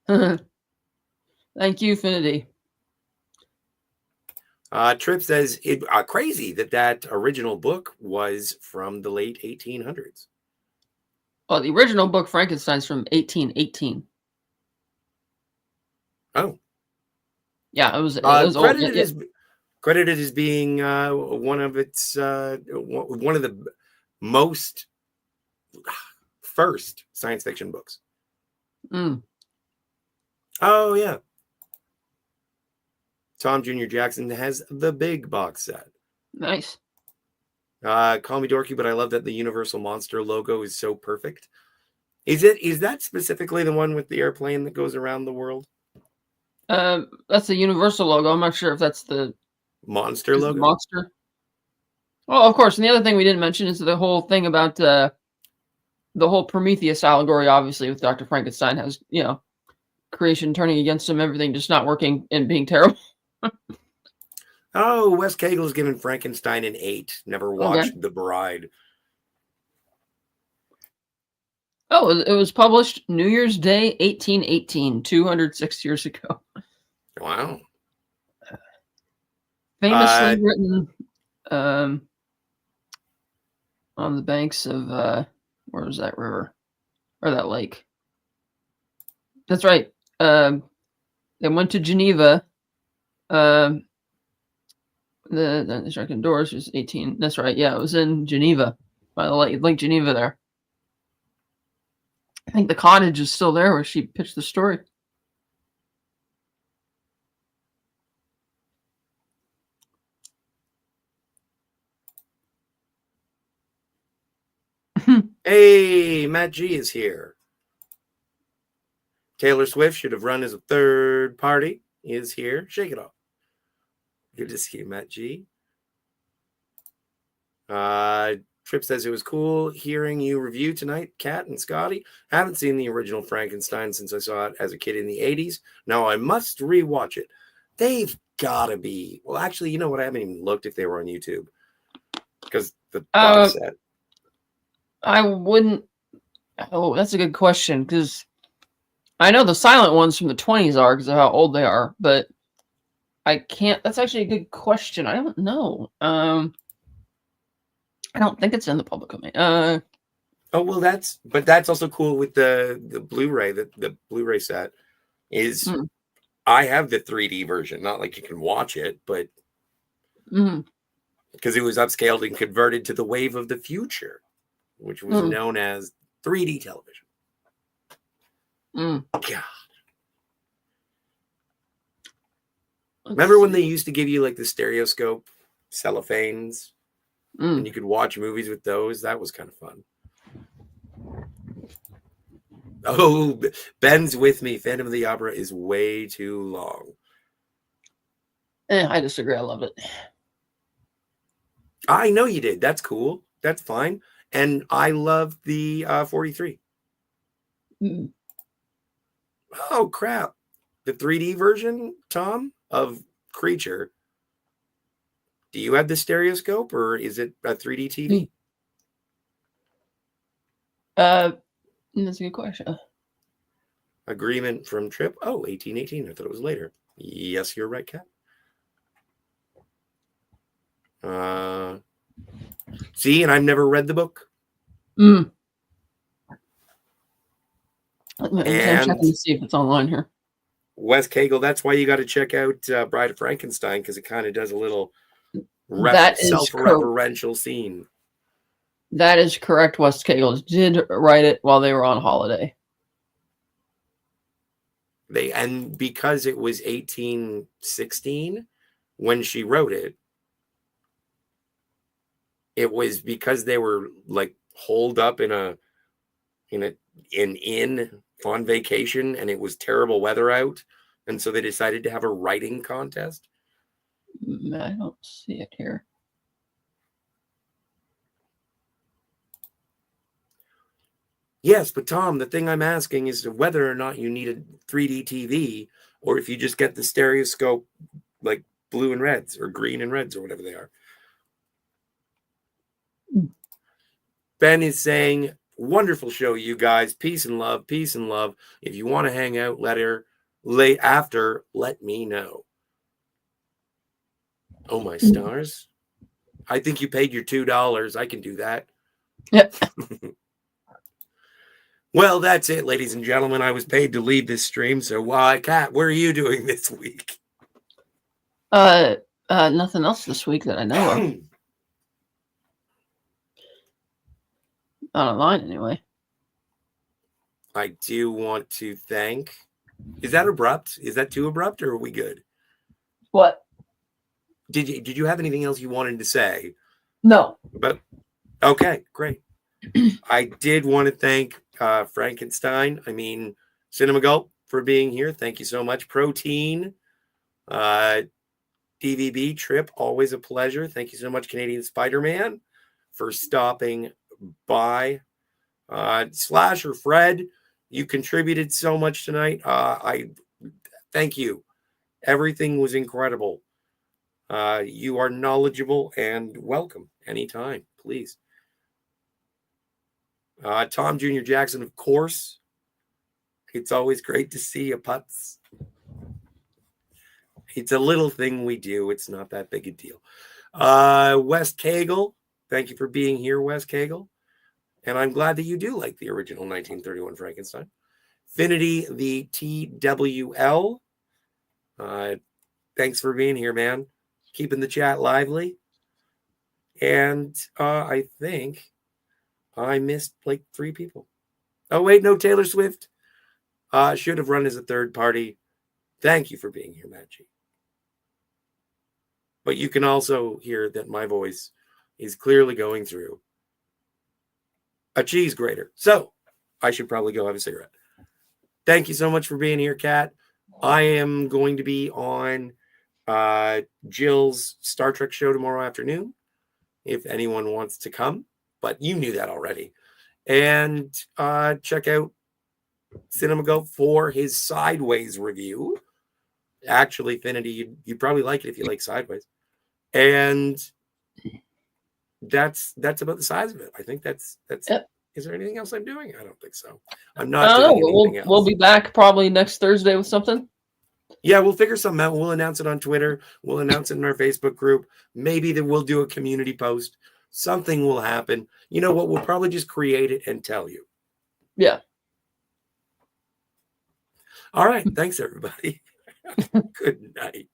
Thank you, Finity. Trip says it crazy that original book was from the late 1800s. Well, the original book Frankenstein's from 1818. Oh, yeah, it was credited old. Credited as being one of the most first science fiction books. Oh yeah. Tom Jr. Jackson has the big box set. Nice. Call me dorky, but I love that the Universal Monster logo is so perfect. Is that specifically the one with the airplane that goes around the world? That's the Universal logo. I'm not sure if that's the Monster logo. The monster. Well, of course. And the other thing we didn't mention is the whole thing about the whole Prometheus allegory. Obviously, with Dr. Frankenstein has creation turning against him, everything just not working and being terrible. Oh, Wes Cagel's given Frankenstein an 8. Never watched The Bride. Oh, it was published New Year's Day, 1818, 206 years ago. Wow. Famously written on the banks of where was that river or that lake? That's right. They went to Geneva. The Striking Doors was 18. That's right. Yeah, it was in Geneva by the Lake Geneva there. I think the cottage is still there where she pitched the story. Hey, Matt G is here. Taylor Swift should have run as a third party. Is here. Shake it off. Good to see you, Matt G. Trip says it was cool hearing you review tonight, Kat and Scotty. Haven't seen the original Frankenstein since I saw it as a kid in the 80s. Now I must rewatch it. They've got to be. Well, actually, you know what? I haven't even looked if they were on YouTube. Because the box set. I wouldn't. Oh, that's a good question. Because I know the silent ones from the 20s are because of how old they are. But I can't. That's actually a good question. I don't know. I don't think it's in the public domain. Oh well, that's also cool with the Blu-ray. The Blu-ray set is. I have the 3D version, not like you can watch it, but because it was upscaled and converted to the wave of the future, which was known as 3D television. God. Remember when they used to give you like the stereoscope cellophanes? And you could watch movies with those. That was kind of fun. Oh, Ben's with me. Phantom of the Opera is way too long. I disagree. I love it. I know you did. That's cool. That's fine. And I love the 43. Oh, crap. The 3D version, Tom, of Creature. Do you have the stereoscope or is it a 3D TV? That's a good question. Agreement from Trip. Oh, 1818. I thought it was later. Yes, you're right, Kat. See, and I've never read the book. I'm checking to see if it's online here. Wes Cagle, that's why you got to check out Bride of Frankenstein, because it kind of does a little self-referential scene. That is correct. Wes Cagle did write it while they were on holiday. And because it was 1816 when she wrote it, it was because they were like holed up in an inn on vacation, and it was terrible weather out, and so they decided to have a writing contest. I don't see it here. Yes, but Tom, the thing I'm asking is whether or not you need a 3D TV, or if you just get the stereoscope, like blue and reds or green and reds or whatever they are. Ben is saying, wonderful show, you guys. Peace and love, peace and love. If you want to hang out after, let me know. Oh, my stars. I think you paid your $2. I can do that. Yep. Well, that's it, ladies and gentlemen. I was paid to leave this stream. So, Kat, what are you doing this week? Nothing else this week that I know of. Not online, anyway. I do want to thank. Is that abrupt? Is that too abrupt, or are we good? What? Did you have anything else you wanted to say? No. But okay, great. I did want to thank Frankenstein. I mean, Cinema Gulp for being here. Thank you so much. Protein, DVB Trip, always a pleasure. Thank you so much, Canadian Spider-Man, for stopping by. Slasher Fred, you contributed so much tonight. I thank you. Everything was incredible. You are knowledgeable and welcome anytime, please. Tom Jr. Jackson, of course. It's always great to see you, Putz. It's a little thing we do. It's not that big a deal. Wes Cagle, thank you for being here, Wes Cagle. And I'm glad that you do like the original 1931 Frankenstein. Finity, the TWL. Thanks for being here, man. Keeping the chat lively. And I think I missed like 3 people. Oh, wait, no, Taylor Swift. Should have run as a third party. Thank you for being here, Matt G. But you can also hear that my voice is clearly going through a cheese grater. So I should probably go have a cigarette. Thank you so much for being here, Kat. I am going to be on Jill's Star Trek show tomorrow afternoon. If anyone wants to come, but you knew that already. And check out Cinema Go for his Sideways review. Actually, Finity, you'd probably like it if you like Sideways. And that's about the size of it. I think that's Yep. Is there anything else I'm doing? I don't think so. I'm not doing anything else. We'll be back probably next Thursday with something. Yeah, we'll figure something out. We'll announce it on Twitter. We'll announce it in our Facebook group. Maybe that we'll do a community post. Something will happen. You know what? We'll probably just create it and tell you. Yeah. All right. Thanks, everybody. Good night.